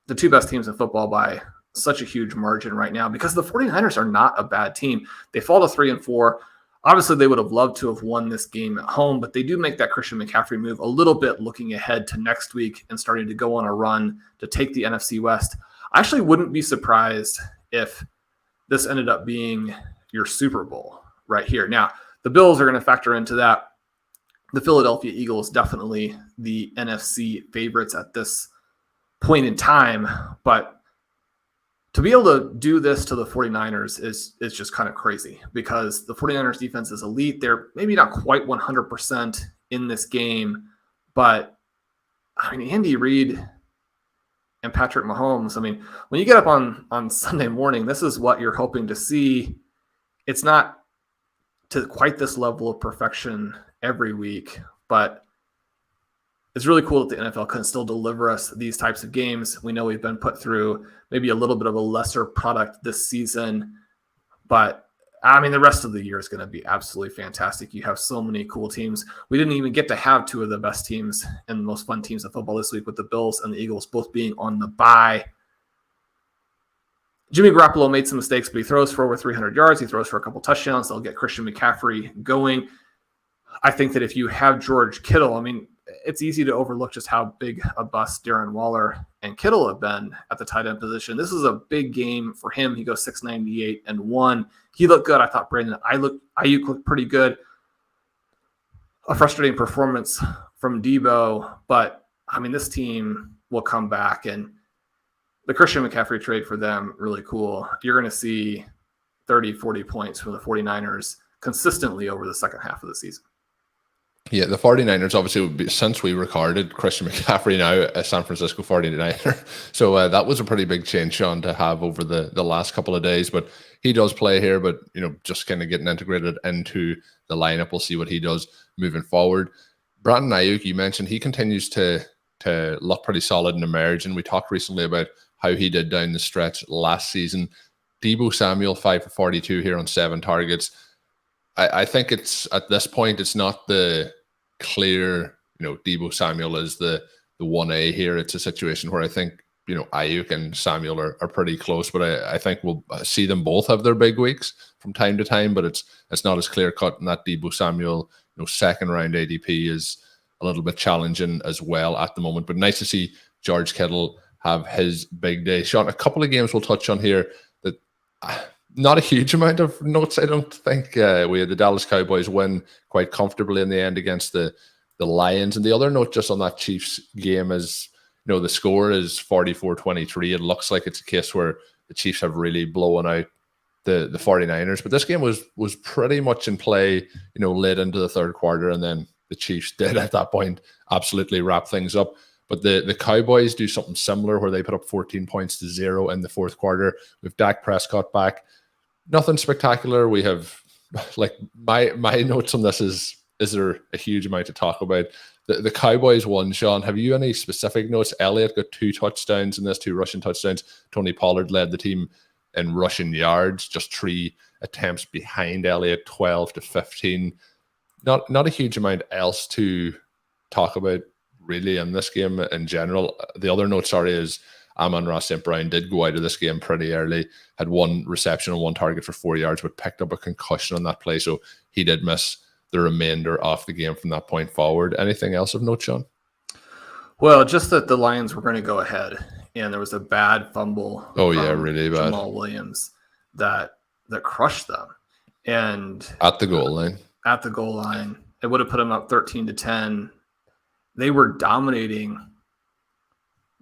The two best teams in football by such a huge margin right now, because the 49ers are not a bad team. They fall to 3-4. Obviously, they would have loved to have won this game at home, but they do make that Christian McCaffrey move a little bit looking ahead to next week and starting to go on a run to take the NFC West. I actually wouldn't be surprised if this ended up being your Super Bowl right here. Now, the Bills are going to factor into that. The Philadelphia Eagles definitely the NFC favorites at this point in time, but to be able to do this to the 49ers is just kind of crazy, because the 49ers defense is elite. They're maybe not quite 100% in this game, but I mean, Andy Reid and Patrick Mahomes, I mean, when you get up on Sunday morning, this is what you're hoping to see. It's not to quite this level of perfection every week, but it's really cool that the NFL can still deliver us these types of games. We know we've been put through maybe a little bit of a lesser product this season, but I mean, the rest of the year is going to be absolutely fantastic. You have so many cool teams. We didn't even get to have two of the best teams and the most fun teams in football this week, with the Bills and the Eagles both being on the bye. Jimmy Garoppolo made some mistakes, but he throws for over 300 yards. He throws for a couple touchdowns. They'll get Christian McCaffrey going. I think that if you have George Kittle, I mean, it's easy to overlook just how big a bust Darren Waller and Kittle have been at the tight end position. This is a big game for him. He goes 698 and 1. He looked good. I thought Aiyuk looked pretty good. A frustrating performance from Deebo, but I mean, this team will come back, and the Christian McCaffrey trade for them, really cool. You're going to see 30, 40 points from the 49ers consistently over the second half of the season. Yeah, the 49ers obviously would be, since we recorded, Christian McCaffrey now a San Francisco 49er. So that was a pretty big change, Shawn, to have over the last couple of days. But he does play here, but you know, just kind of getting integrated into the lineup. We'll see what he does moving forward. Brandon Aiyuk, you mentioned, he continues to to look pretty solid and emerge. And we talked recently about how he did down the stretch last season. Deebo Samuel, 5 for 42 here on 7 targets. I think it's at this point, it's not the clear, Deebo Samuel is the 1A here. It's a situation where I think, Aiyuk and Samuel are pretty close, but I think we'll see them both have their big weeks from time to time, but it's not as clear cut. And that Deebo Samuel, second round ADP is a little bit challenging as well at the moment. But nice to see George Kittle have his big day. Shawn, a couple of games we'll touch on here that not a huge amount of notes, I don't think. We had the Dallas Cowboys win quite comfortably in the end against the Lions. And the other note just on that Chiefs game is, the score is 44-23. It looks like it's a case where the Chiefs have really blown out the 49ers. But this game was pretty much in play, late into the third quarter. And then the Chiefs did at that point absolutely wrap things up. But the Cowboys do something similar where they put up 14 points to 0 in the fourth quarter. With Dak Prescott back. Nothing spectacular. We have, my notes on this is there a huge amount to talk about? The Cowboys won, Shawn. Have you any specific notes? Elliott got 2 touchdowns in this, 2 rushing touchdowns. Tony Pollard led the team in rushing yards, just 3 attempts behind Elliott, 12 to 15. Not a huge amount else to talk about really in this game in general. The other note, is Amon St. Brown did go out of this game pretty early, had 1 reception and 1 target for 4 yards, but picked up a concussion on that play, so he did miss the remainder of the game from that point forward. Anything else of note, Shawn? Well, just that the Lions were going to go ahead, and there was a bad fumble. Oh yeah, really bad. Jamal Williams that crushed them, and at the goal line. At the goal line, it would have put them up 13-10. They were dominating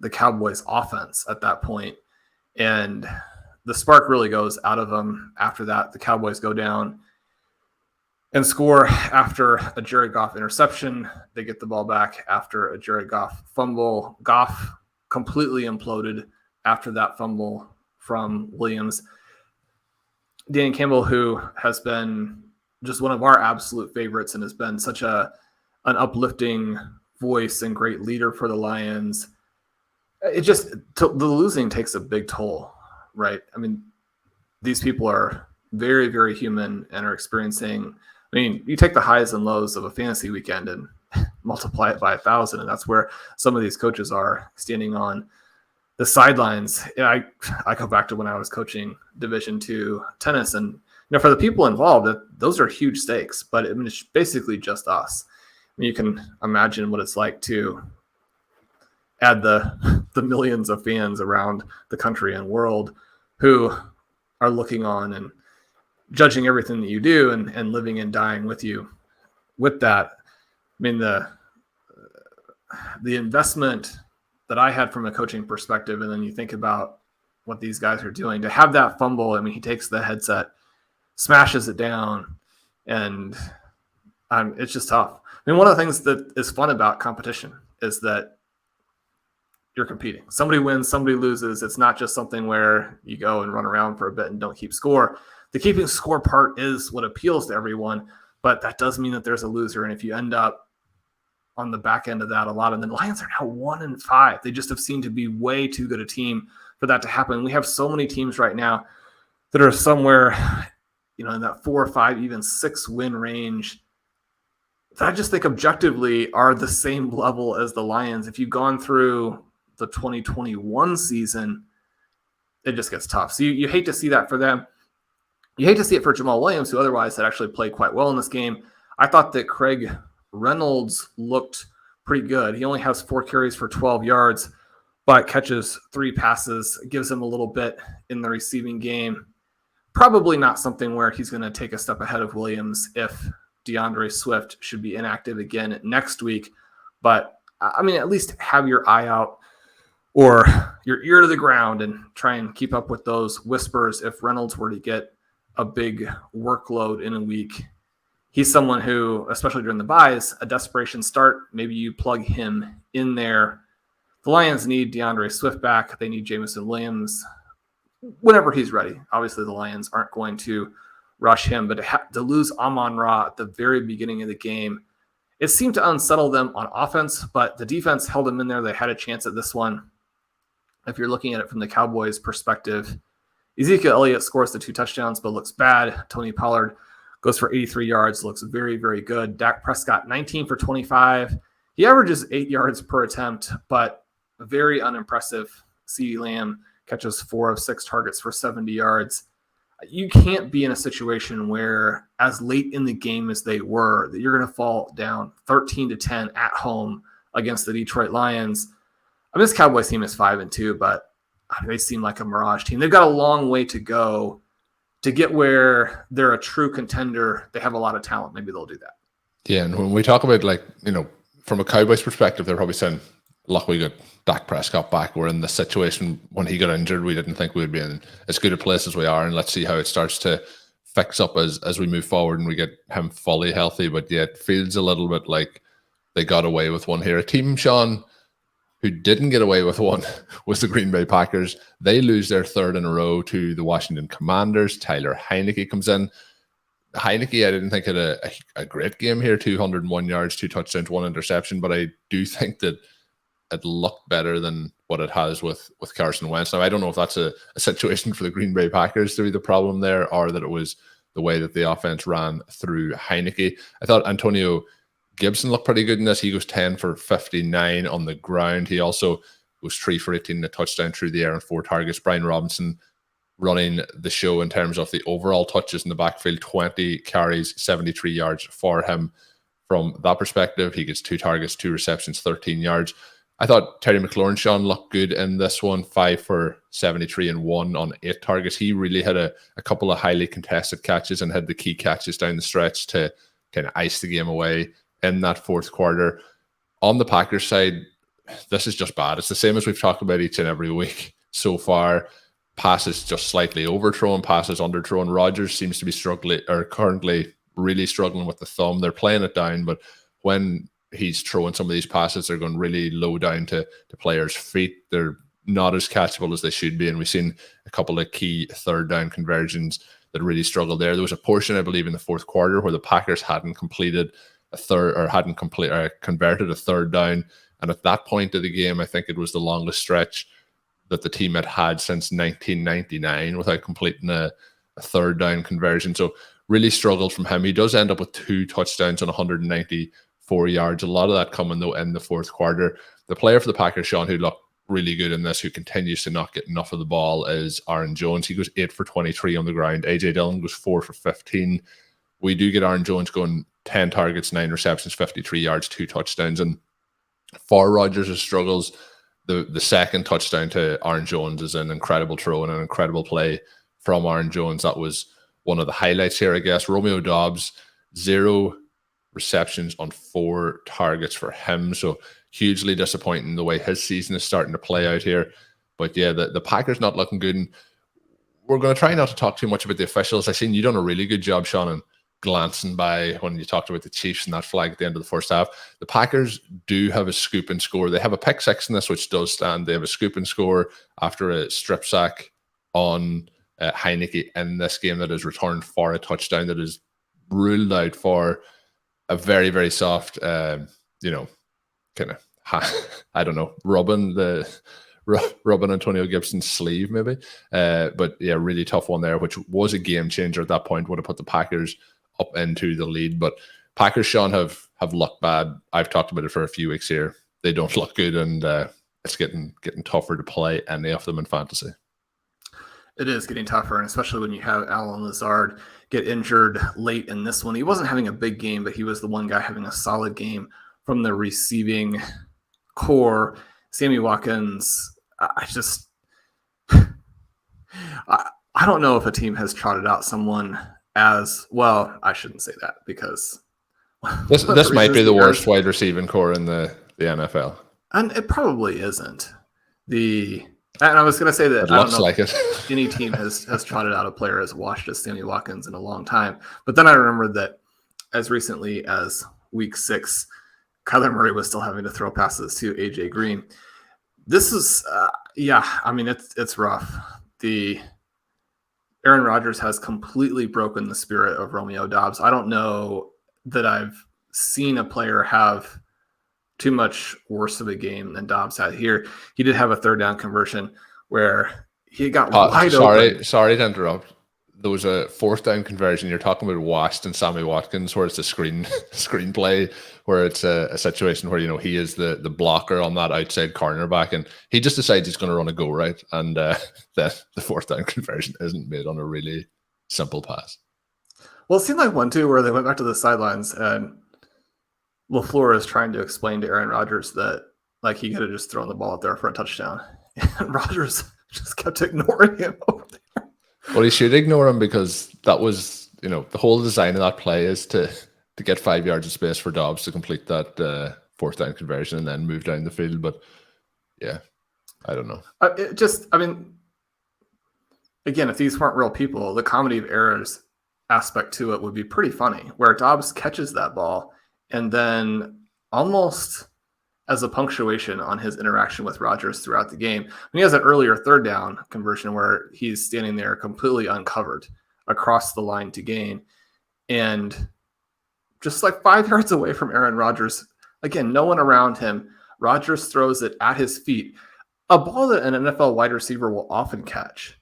the Cowboys' offense at that point, and the spark really goes out of them after that. The Cowboys go down and score after a Jared Goff interception. They get the ball back after a Jared Goff fumble. Goff completely imploded after that fumble from Williams. Dan Campbell, who has been just one of our absolute favorites and has been such an uplifting voice and great leader for the Lions, the losing takes a big toll, right? I mean, these people are very, very human and are experiencing. I mean, you take the highs and lows of a fantasy weekend and multiply it by 1,000, and that's where some of these coaches are standing on the sidelines. I go back to when I was coaching Division II tennis, and for the people involved, those are huge stakes. But I mean, it's basically just us. I mean, you can imagine what it's like to add the millions of fans around the country and world who are looking on and judging everything that you do and living and dying with you. With that, I mean, the investment that I had from a coaching perspective, and then you think about what these guys are doing, to have that fumble. I mean, he takes the headset, smashes it down, and it's just tough. I mean, one of the things that is fun about competition is that you're competing. Somebody wins, somebody loses. It's not just something where you go and run around for a bit and don't keep score. The keeping score part is what appeals to everyone, but that does mean that there's a loser. And if you end up on the back end of that, a lot of the Lions are now 1-5. They just have seemed to be way too good a team for that to happen. We have so many teams right now that are somewhere, in that 4 or 5, even 6 win range that I just think objectively are the same level as the Lions. If you've gone through the 2021 season, it just gets tough. So you hate to see that for them. You hate to see it for Jamal Williams, who otherwise had actually played quite well in this game. I thought that Craig Reynolds looked pretty good. He only has 4 carries for 12 yards, but catches 3 passes. It gives him a little bit in the receiving game. Probably not something where he's going to take a step ahead of Williams if DeAndre Swift should be inactive again next week. But, I mean, at least have your eye out or your ear to the ground and try and keep up with those whispers if Reynolds were to get a big workload in a week. He's someone who, especially during the buys, a desperation start, maybe you plug him in there. The Lions need DeAndre Swift back. They need Jameson Williams whenever he's ready. Obviously, the Lions aren't going to rush him, but to lose Amon-Ra at the very beginning of the game It seemed to unsettle them on offense, but the defense held them in there. They had a chance at this one. If you're looking at it from the Cowboys' perspective, Ezekiel Elliott scores the 2 touchdowns, but looks bad. Tony Pollard goes for 83 yards, looks very, very good. Dak Prescott, 19 for 25. He averages 8 yards per attempt, but very unimpressive. CeeDee Lamb catches 4 of 6 targets for 70 yards. You can't be in a situation where, as late in the game as they were, that you're going to fall down 13-10 at home against the Detroit Lions. I mean, this Cowboys team is 5-2, but they seem like a mirage team. They've got a long way to go to get where they're a true contender. They have a lot of talent. Maybe they'll do that. Yeah, and when we talk about, like, you know, from a Cowboys perspective, they're probably saying, look, we got Dak Prescott back. We're in the situation when he got injured. We didn't think we would be in as good a place as we are, and let's see how it starts to fix up as we move forward and we get him fully healthy. But yeah, it feels a little bit like they got away with one here. A team, Shawn, who didn't get away with one was the Green Bay Packers. They lose their 3rd in a row to the Washington Commanders. Tyler Heineke comes in. Heineke, I didn't think had a great game here, 201 yards, 2 touchdowns, 1 interception, but I do think that it looked better than what it has with Carson Wentz. Now, I don't know if that's a situation for the Green Bay Packers to be the problem there, or that it was the way that the offense ran through Heineke. I thought Antonio Gibson looked pretty good in this. He goes 10 for 59 on the ground. He also goes 3 for 18 in a touchdown through the air and 4 targets. Brian Robinson running the show in terms of the overall touches in the backfield, 20 carries, 73 yards for him. From that perspective, he gets 2 targets, 2 receptions, 13 yards. I thought Terry McLaurin, Shawn, looked good in this one, 5 for 73 and 1 on 8 targets. He really had a couple of highly contested catches and had the key catches down the stretch to kind of ice the game away in that 4th quarter. On the Packers side, this is just bad. It's the same as we've talked about each and every week so far. Passes just slightly overthrown, passes underthrown. Rodgers seems to be struggling, or currently really struggling with the thumb. They're playing it down, but when he's throwing some of these passes, they're going really low down to players' feet. They're not as catchable as they should be, and we've seen a couple of key 3rd down conversions that really struggled there. There was a portion, I believe, in the 4th quarter where the Packers hadn't completed a third, or hadn't converted a 3rd down, and at that point of the game, I think it was the longest stretch that the team had since 1999 without completing a 3rd down conversion. So really struggled from him. He does end up with 2 touchdowns on 194 yards. A lot of that coming, though, in the 4th quarter. The player for the Packers, Shawn, who looked really good in this, who continues to not get enough of the ball, is Aaron Jones. He goes 8 for 23 on the ground. A.J. Dillon goes 4 for 15. We do get Aaron Jones going 10 targets, 9 receptions, 53 yards, 2 touchdowns. And for Rodgers' struggles, the 2nd touchdown to Aaron Jones is an incredible throw and an incredible play from Aaron Jones. That was one of the highlights here, I guess. Romeo Doubs, 0 receptions on 4 targets for him. So hugely disappointing the way his season is starting to play out here. But yeah, the Packers not looking good. And we're going to try not to talk too much about the officials. I've seen you done a really good job, Shawn, in glancing by when you talked about the Chiefs and that flag at the end of the 1st half. The Packers do have a scoop and score. They have a pick 6 in this, which does stand. They have a scoop and score after a strip sack on Heineke in this game that is returned for a touchdown that is ruled out for a very, very soft, kind of, I don't know, rubbing Antonio Gibson's sleeve maybe. But yeah, really tough one there, which was a game changer at that point, would have put the Packers up into the lead. But Packers, Shawn, have looked bad. I've talked about it for a few weeks here. They don't look good, and it's getting tougher to play any of them in fantasy. It is getting tougher, and especially when you have Allen Lazard get injured late in this one. He wasn't having a big game, but he was the one guy having a solid game from the receiving core. Sammy Watkins, I don't know if a team has trotted out someone as well. I shouldn't say that, because this might be the worst wide receiving core in the NFL. And it probably isn't. And I was going to say that it looks like it. Any team has trotted out a player as washed as Sammy Watkins in a long time. But then I remembered that as recently as week 6, Kyler Murray was still having to throw passes to AJ Green. This is, it's rough. Aaron Rodgers has completely broken the spirit of Romeo Doubs. I don't know that I've seen a player have too much worse of a game than Dobbs had here. He did have a third down conversion where he got wide open. Sorry to interrupt. There was a fourth down conversion. You're talking about Washed and Sammy Watkins, where it's a screenplay, where it's a situation where, he is the blocker on that outside cornerback, and he just decides he's going to run a go right, and the fourth down conversion isn't made on a really simple pass. Well, it seemed like one too, where they went back to the sidelines, and LaFleur is trying to explain to Aaron Rodgers that he could have just thrown the ball up there for a touchdown, and Rodgers just kept ignoring him over there. Well, he should ignore him, because that was, the whole design of that play is to get 5 yards of space for Dobbs to complete that fourth down conversion and then move down the field. But yeah, I don't know. Again, if these weren't real people, the comedy of errors aspect to it would be pretty funny, where Dobbs catches that ball and then almost as a punctuation on his interaction with Rodgers throughout the game. He has an earlier third down conversion where he's standing there completely uncovered across the line to gain. And just 5 yards away from Aaron Rodgers, again, no one around him, Rodgers throws it at his feet. A ball that an NFL wide receiver will often catch.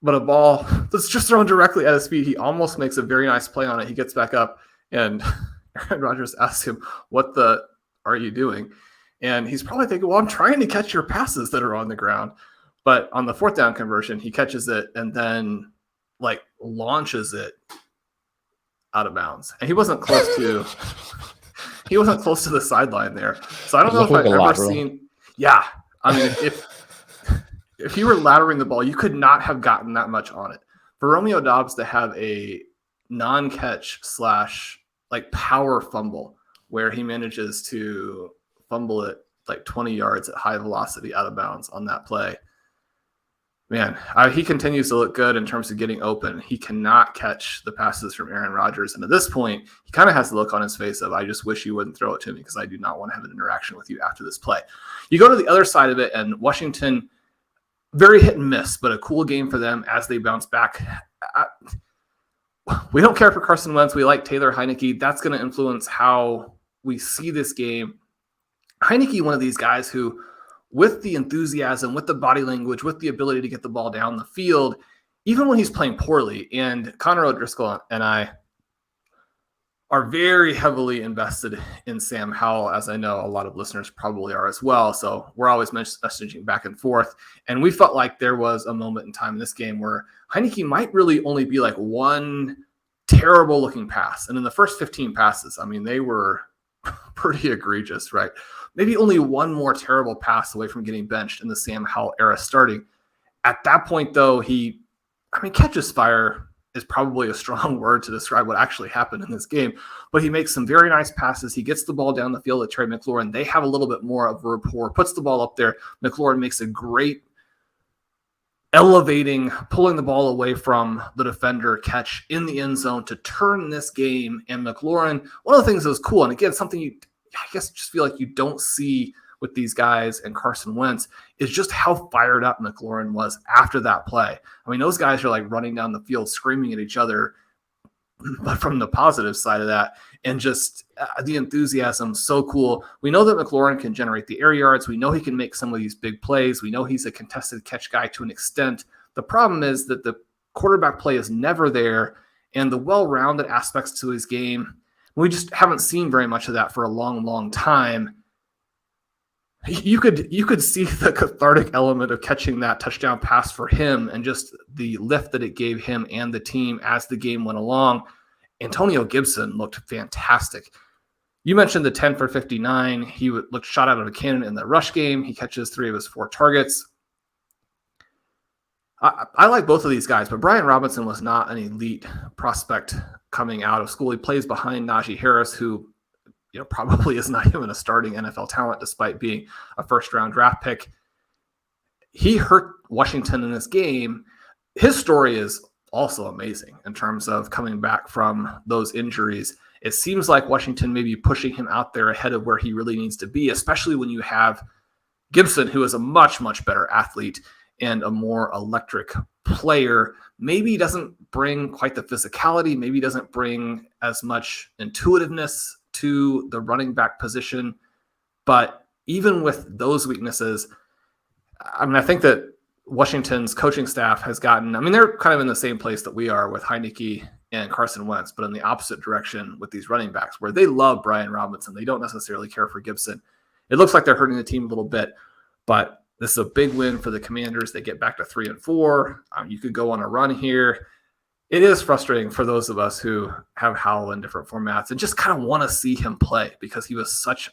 But a ball that's just thrown directly at his feet, he almost makes a very nice play on it. He gets back up, and Aaron Rodgers asks him, "What the are you doing?" And he's probably thinking, well, I'm trying to catch your passes that are on the ground. But on the fourth down conversion, he catches it and then launches it out of bounds. And he wasn't close to the sideline there. So I don't know if I've ever seen. Yeah. I mean, if you were laddering the ball, you could not have gotten that much on it. For Romeo Dobbs to have a non-catch / power fumble, where he manages to fumble it 20 yards at high velocity out of bounds on that play. Man, he continues to look good in terms of getting open. He cannot catch the passes from Aaron Rodgers. And at this point, he kind of has the look on his face of, I just wish you wouldn't throw it to me, because I do not want to have an interaction with you after this play. You go to the other side of it, and Washington, very hit and miss, but a cool game for them as they bounce back. We don't care for Carson Wentz. We like Taylor Heinicke. That's going to influence how we see this game. Heinicke, one of these guys who, with the enthusiasm, with the body language, with the ability to get the ball down the field, even when he's playing poorly, and Connor O'Driscoll and I are very heavily invested in Sam Howell, as I know a lot of listeners probably are as well. So we're always messaging back and forth. And we felt like there was a moment in time in this game where Heinicke might really only be one terrible looking pass. And in the first 15 passes, they were pretty egregious, right? Maybe only one more terrible pass away from getting benched in the Sam Howell era starting. At that point, though, catches fire is probably a strong word to describe what actually happened in this game, but he makes some very nice passes. He gets the ball down the field at Terry McLaurin. They have a little bit more of a rapport, puts the ball up there. McLaurin makes a great elevating, pulling the ball away from the defender catch in the end zone to turn this game. And McLaurin, one of the things that was cool, and again, something just feel like you don't see with these guys and Carson Wentz, is just how fired up McLaurin was after that play. Those guys are running down the field screaming at each other, but from the positive side of that, and just the enthusiasm, so cool. We know that McLaurin can generate the air yards. We know he can make some of these big plays. We know he's a contested catch guy to an extent. The problem is that the quarterback play is never there, and the well-rounded aspects to his game, we just haven't seen very much of that for a long, long time. You could see the cathartic element of catching that touchdown pass for him and just the lift that it gave him and the team as the game went along. Antonio Gibson looked fantastic. You mentioned the 10 for 59. He looked shot out of a cannon in the rush game. He catches 3 of his 4 targets. I like both of these guys, but Brian Robinson was not an elite prospect coming out of school. He plays behind Najee Harris, who probably is not even a starting NFL talent despite being a first-round draft pick. He hurt Washington in this game. His story is also amazing in terms of coming back from those injuries. It seems like Washington may be pushing him out there ahead of where he really needs to be, especially when you have Gibson, who is a much, much better athlete and a more electric player. maybe he doesn't bring quite the physicality, maybe he doesn't bring as much intuitiveness to the running back position. But even with those weaknesses, I mean, I think that Washington's coaching staff has gotten, I mean, they're kind of in the same place that we are with Heinicke and Carson Wentz, but in the opposite direction with these running backs, where they love Brian Robinson. They don't necessarily care for Gibson. It looks like they're hurting the team a little bit, but this is a big win for the Commanders. They get back to 3-4. You could go on a run here. It is frustrating for those of us who have Howell in different formats and just kind of want to see him play because he was such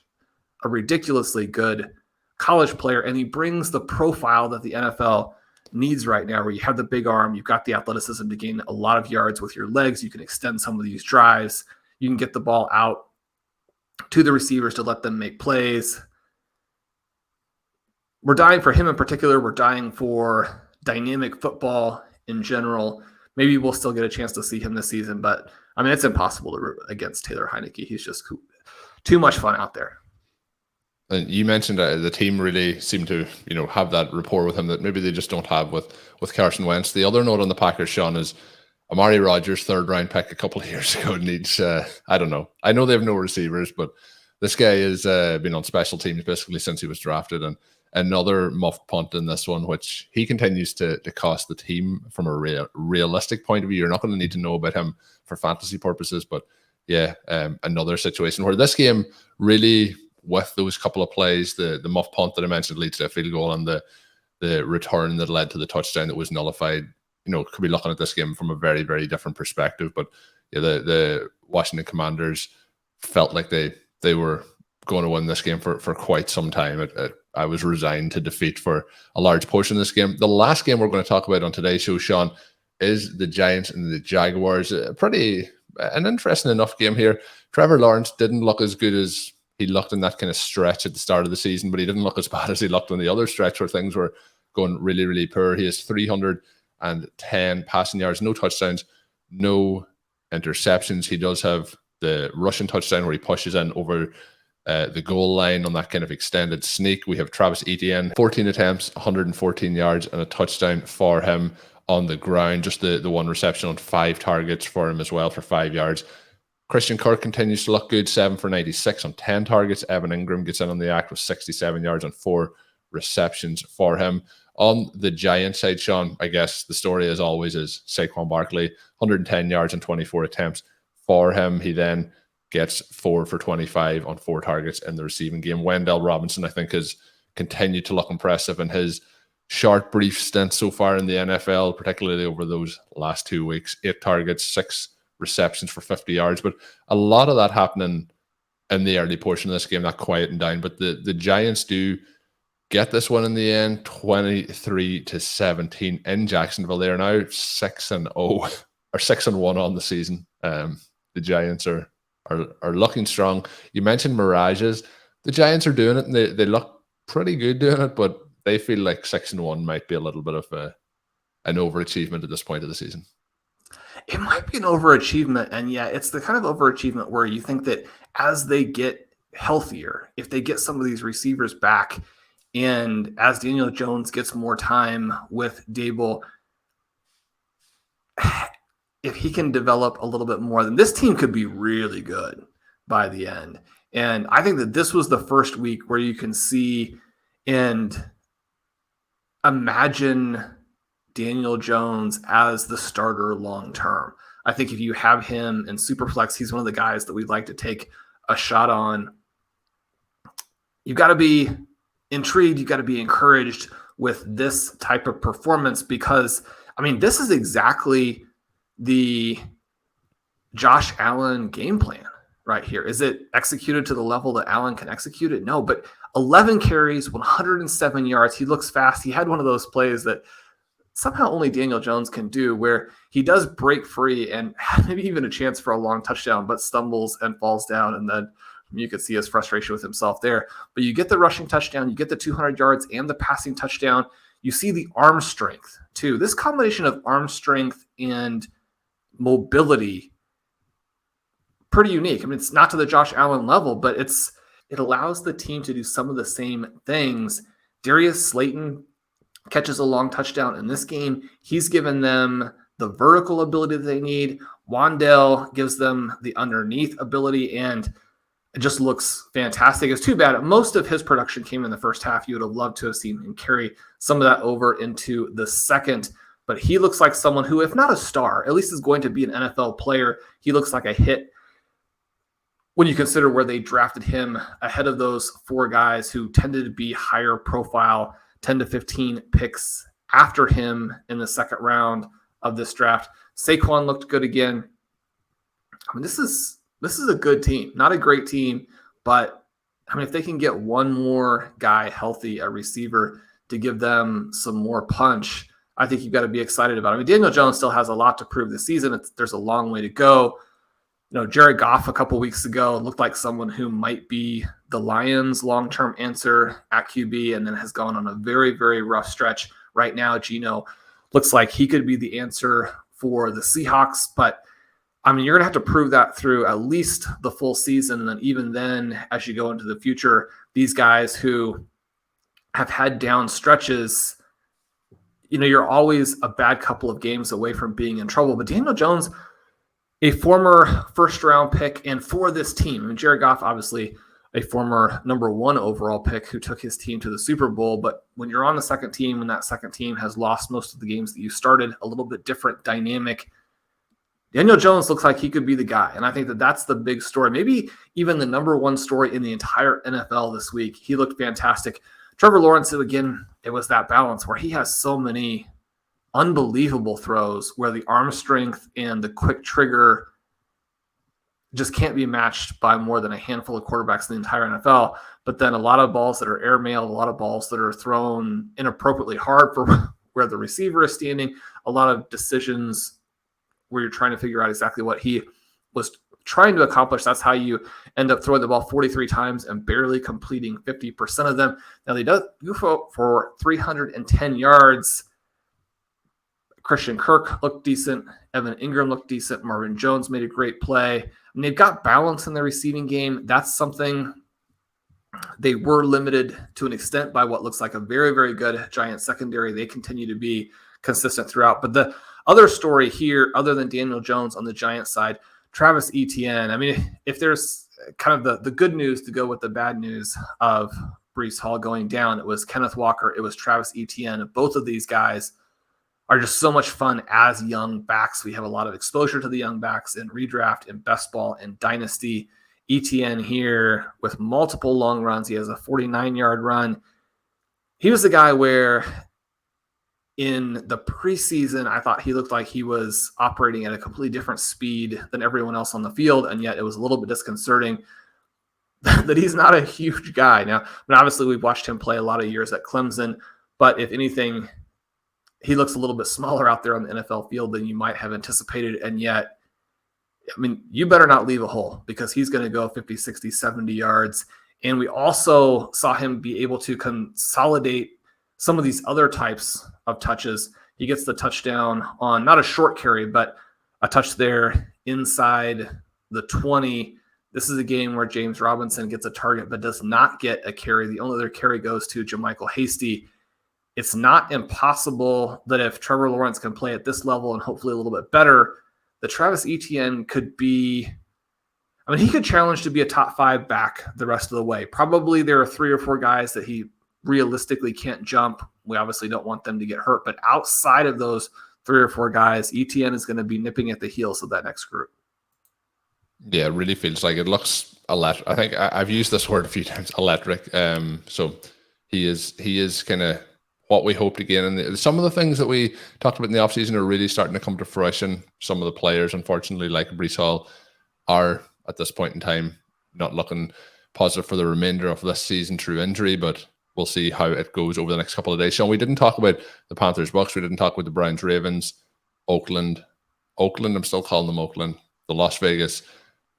a ridiculously good college player, and he brings the profile that the NFL needs right now, where you have the big arm, you've got the athleticism to gain a lot of yards with your legs, you can extend some of these drives, you can get the ball out to the receivers to let them make plays. We're dying for him in particular. We're dying for dynamic football in general. Maybe we'll still get a chance to see him this season, but I mean, it's impossible to root against Taylor Heinicke. He's just too much fun out there. And you mentioned the team really seemed to, have that rapport with him that maybe they just don't have with Carson Wentz. The other note on the Packers, Shawn, is Amari Rodgers, 3rd round pick a couple of years ago, needs, I don't know. I know they have no receivers, but this guy has been on special teams basically since he was drafted. And another muffed punt in this one, which he continues to cost the team from a realistic point of view. You're not going to need to know about him for fantasy purposes, but yeah, another situation where this game really, with those couple of plays, the muff punt that I mentioned leads to a field goal, and the return that led to the touchdown that was nullified, could be looking at this game from a very, very different perspective. But yeah, the Washington Commanders felt like they were going to win this game for quite some time. I was resigned to defeat for a large portion of this game. The last game we're going to talk about on today's show, Shawn, is the Giants and the Jaguars. An interesting enough game here. Trevor Lawrence didn't look as good as he looked in that kind of stretch at the start of the season, but he didn't look as bad as he looked on the other stretch where things were going really, really poor. He has 310 passing yards, no touchdowns, no interceptions. He does have the rushing touchdown where he pushes in over the goal line on that kind of extended sneak. We have Travis Etienne, 14 attempts, 114 yards, and a touchdown for him on the ground. Just the one reception on 5 targets for him as well for 5 yards. Christian Kirk continues to look good, 7 for 96 on 10 targets. Evan Ingram gets in on the act with 67 yards on 4 receptions for him. On the Giants side, Shawn, I guess the story as always is Saquon Barkley, 110 yards and 24 attempts for him. He then gets 4 for 25 on 4 targets in the receiving game. Wan'Dale Robinson, I think, has continued to look impressive in his short, brief stint so far in the NFL, particularly over those last 2 weeks. 8 targets, 6 receptions for 50 yards. But a lot of that happening in the early portion of this game, that quieting down. But the Giants do get this one in the end, 23-17 in Jacksonville. They are now 6-0 or 6-1 on the season. The Giants are looking strong. You mentioned mirages. The Giants are doing it, and they look pretty good doing it, but they feel like 6-1 might be a little bit of an overachievement at this point of the season. It might be an overachievement, and yeah, it's the kind of overachievement where you think that as they get healthier, if they get some of these receivers back, and as Daniel Jones gets more time with Deebo, if he can develop a little bit more, then this team could be really good by the end. And I think that this was the first week where you can see and imagine Daniel Jones as the starter long term. I think if you have him in Superflex, he's one of the guys that we'd like to take a shot on. You've got to be intrigued. You've got to be encouraged with this type of performance because, I mean, this is exactly the Josh Allen game plan right here. Is it executed to the level that Allen can execute it? No, but 11 carries, 107 yards. He looks fast. He had one of those plays that somehow only Daniel Jones can do where he does break free and maybe even a chance for a long touchdown, but stumbles and falls down. And then you could see his frustration with himself there. But you get the rushing touchdown, you get the 200 yards and the passing touchdown. You see the arm strength too. This combination of arm strength and mobility, pretty unique. I mean, it's not to the Josh Allen level, but it allows the team to do some of the same things. Darius Slayton catches a long touchdown in this game. He's given them the vertical ability that they need. Wan'Dale gives them the underneath ability, and it just looks fantastic. It's too bad. Most of his production came in the first half. You would have loved to have seen him carry some of that over into the second. But he looks like someone who, if not a star, at least is going to be an NFL player. He looks like a hit when you consider where they drafted him ahead of those 4 guys who tended to be higher profile, 10 to 15 picks after him in the second round of this draft. Saquon looked good again. I mean, this is a good team, not a great team, but I mean, if they can get one more guy healthy, a receiver, to give them some more punch, I think you've got to be excited about it. I mean, Daniel Jones still has a lot to prove this season. There's a long way to go. You know, Jared Goff a couple weeks ago looked like someone who might be the Lions' long-term answer at QB, and then has gone on a very, very rough stretch. Right now, Geno looks like he could be the answer for the Seahawks, but I mean, you're going to have to prove that through at least the full season. And then even then, as you go into the future, these guys who have had down stretches, you know, you're always a bad couple of games away from being in trouble. But Daniel Jones, a former first-round pick, and for this team, I mean, Jared Goff, obviously a former number 1 overall pick who took his team to the Super Bowl. But when you're on the second team, when that second team has lost most of the games that you started, a little bit different dynamic, Daniel Jones looks like he could be the guy. And I think that that's the big story. Maybe even the number 1 story in the entire NFL this week. He looked fantastic. Trevor Lawrence, again, it was that balance where he has so many unbelievable throws where the arm strength and the quick trigger just can't be matched by more than a handful of quarterbacks in the entire NFL. But then a lot of balls that are airmailed, a lot of balls that are thrown inappropriately hard for where the receiver is standing, a lot of decisions where you're trying to figure out exactly what he was trying to accomplish. That's how you end up throwing the ball 43 times and barely completing 50% of them. Now, they do go for 310 yards. Christian Kirk looked decent. Evan Ingram looked decent. Marvin Jones made a great play. And they've got balance in their receiving game. That's something they were limited to an extent by what looks like a very, very good Giant secondary. They continue to be consistent throughout. But the other story here, other than Daniel Jones on the Giant side, Travis Etienne. I mean, if there's kind of the good news to go with the bad news of Breece Hall going down, it was Kenneth Walker, it was Travis Etienne. Both of these guys are just so much fun as young backs. We have a lot of exposure to the young backs in redraft, in best ball, and dynasty. Etienne here with multiple long runs. He has a 49-yard run. He was the guy where in the preseason, I thought he looked like he was operating at a completely different speed than everyone else on the field, and yet it was a little bit disconcerting that he's not a huge guy. Now, obviously, we've watched him play a lot of years at Clemson, but if anything, he looks a little bit smaller out there on the NFL field than you might have anticipated, and yet, I mean, you better not leave a hole because he's going to go 50, 60, 70 yards. And we also saw him be able to consolidate some of these other types of touches. He gets the touchdown on not a short carry, but a touch there inside the 20. This is a game where James Robinson gets a target but does not get a carry. The only other carry goes to JaMycal Hasty. It's not impossible that if Trevor Lawrence can play at this level and hopefully a little bit better, that Travis Etienne could be, I mean, he could challenge to be a top 5 back the rest of the way. Probably there are 3 or 4 guys that he realistically can't jump. We obviously don't want them to get hurt, but outside of those 3 or 4 guys, Etienne is going to be nipping at the heels of that next group. Yeah, it really feels like it looks electric. I think I've used this word a few times, electric. So he is kind of what we hoped again. And some of the things that we talked about in the offseason are really starting to come to fruition. Some of the players, unfortunately, like Breece Hall, are at this point in time not looking positive for the remainder of this season through injury, but we'll see how it goes over the next couple of days. Shawn, we didn't talk about the Panthers Bucks. We didn't talk about the Browns Ravens, Oakland, I'm still calling them Oakland, the Las Vegas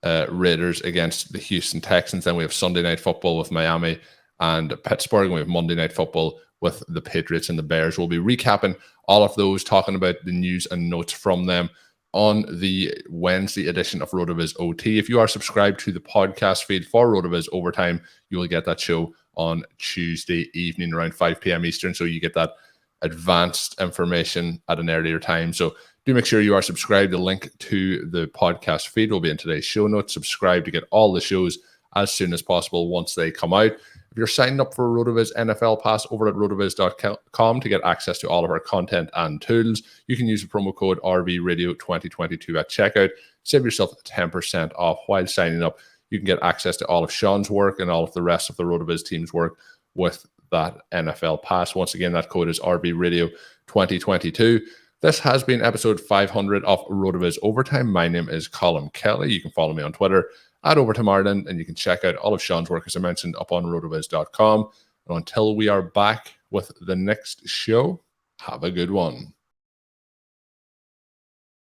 Raiders against the Houston Texans. Then we have Sunday Night Football with Miami and Pittsburgh, and we have Monday Night Football with the Patriots and the Bears. We'll be recapping all of those, talking about the news and notes from them on the Wednesday edition of RotoViz OT. If you are subscribed to the podcast feed for RotoViz Overtime, you will get that show on Tuesday evening around 5 p.m. Eastern, so you get that advanced information at an earlier time. So Do make sure you are subscribed. The link to the podcast feed will be in today's show notes. Subscribe to get all the shows as soon as possible once they come out. If you're signing up for RotoViz NFL Pass over at rotoviz.com to get access to all of our content and tools, you can use the promo code RVRadio2022 at checkout. Save yourself 10% off while signing up. You can get access to all of Shawn's work and all of the rest of the RotoViz team's work with that NFL Pass. Once again, that code is RVRadio2022. This has been episode 500 of RotoViz Overtime. My name is Colin Kelly. You can follow me on Twitter at @OvertimeIreland, and you can check out all of Shawn's work, as I mentioned, up on rotoviz.com. And until we are back with the next show, have a good one.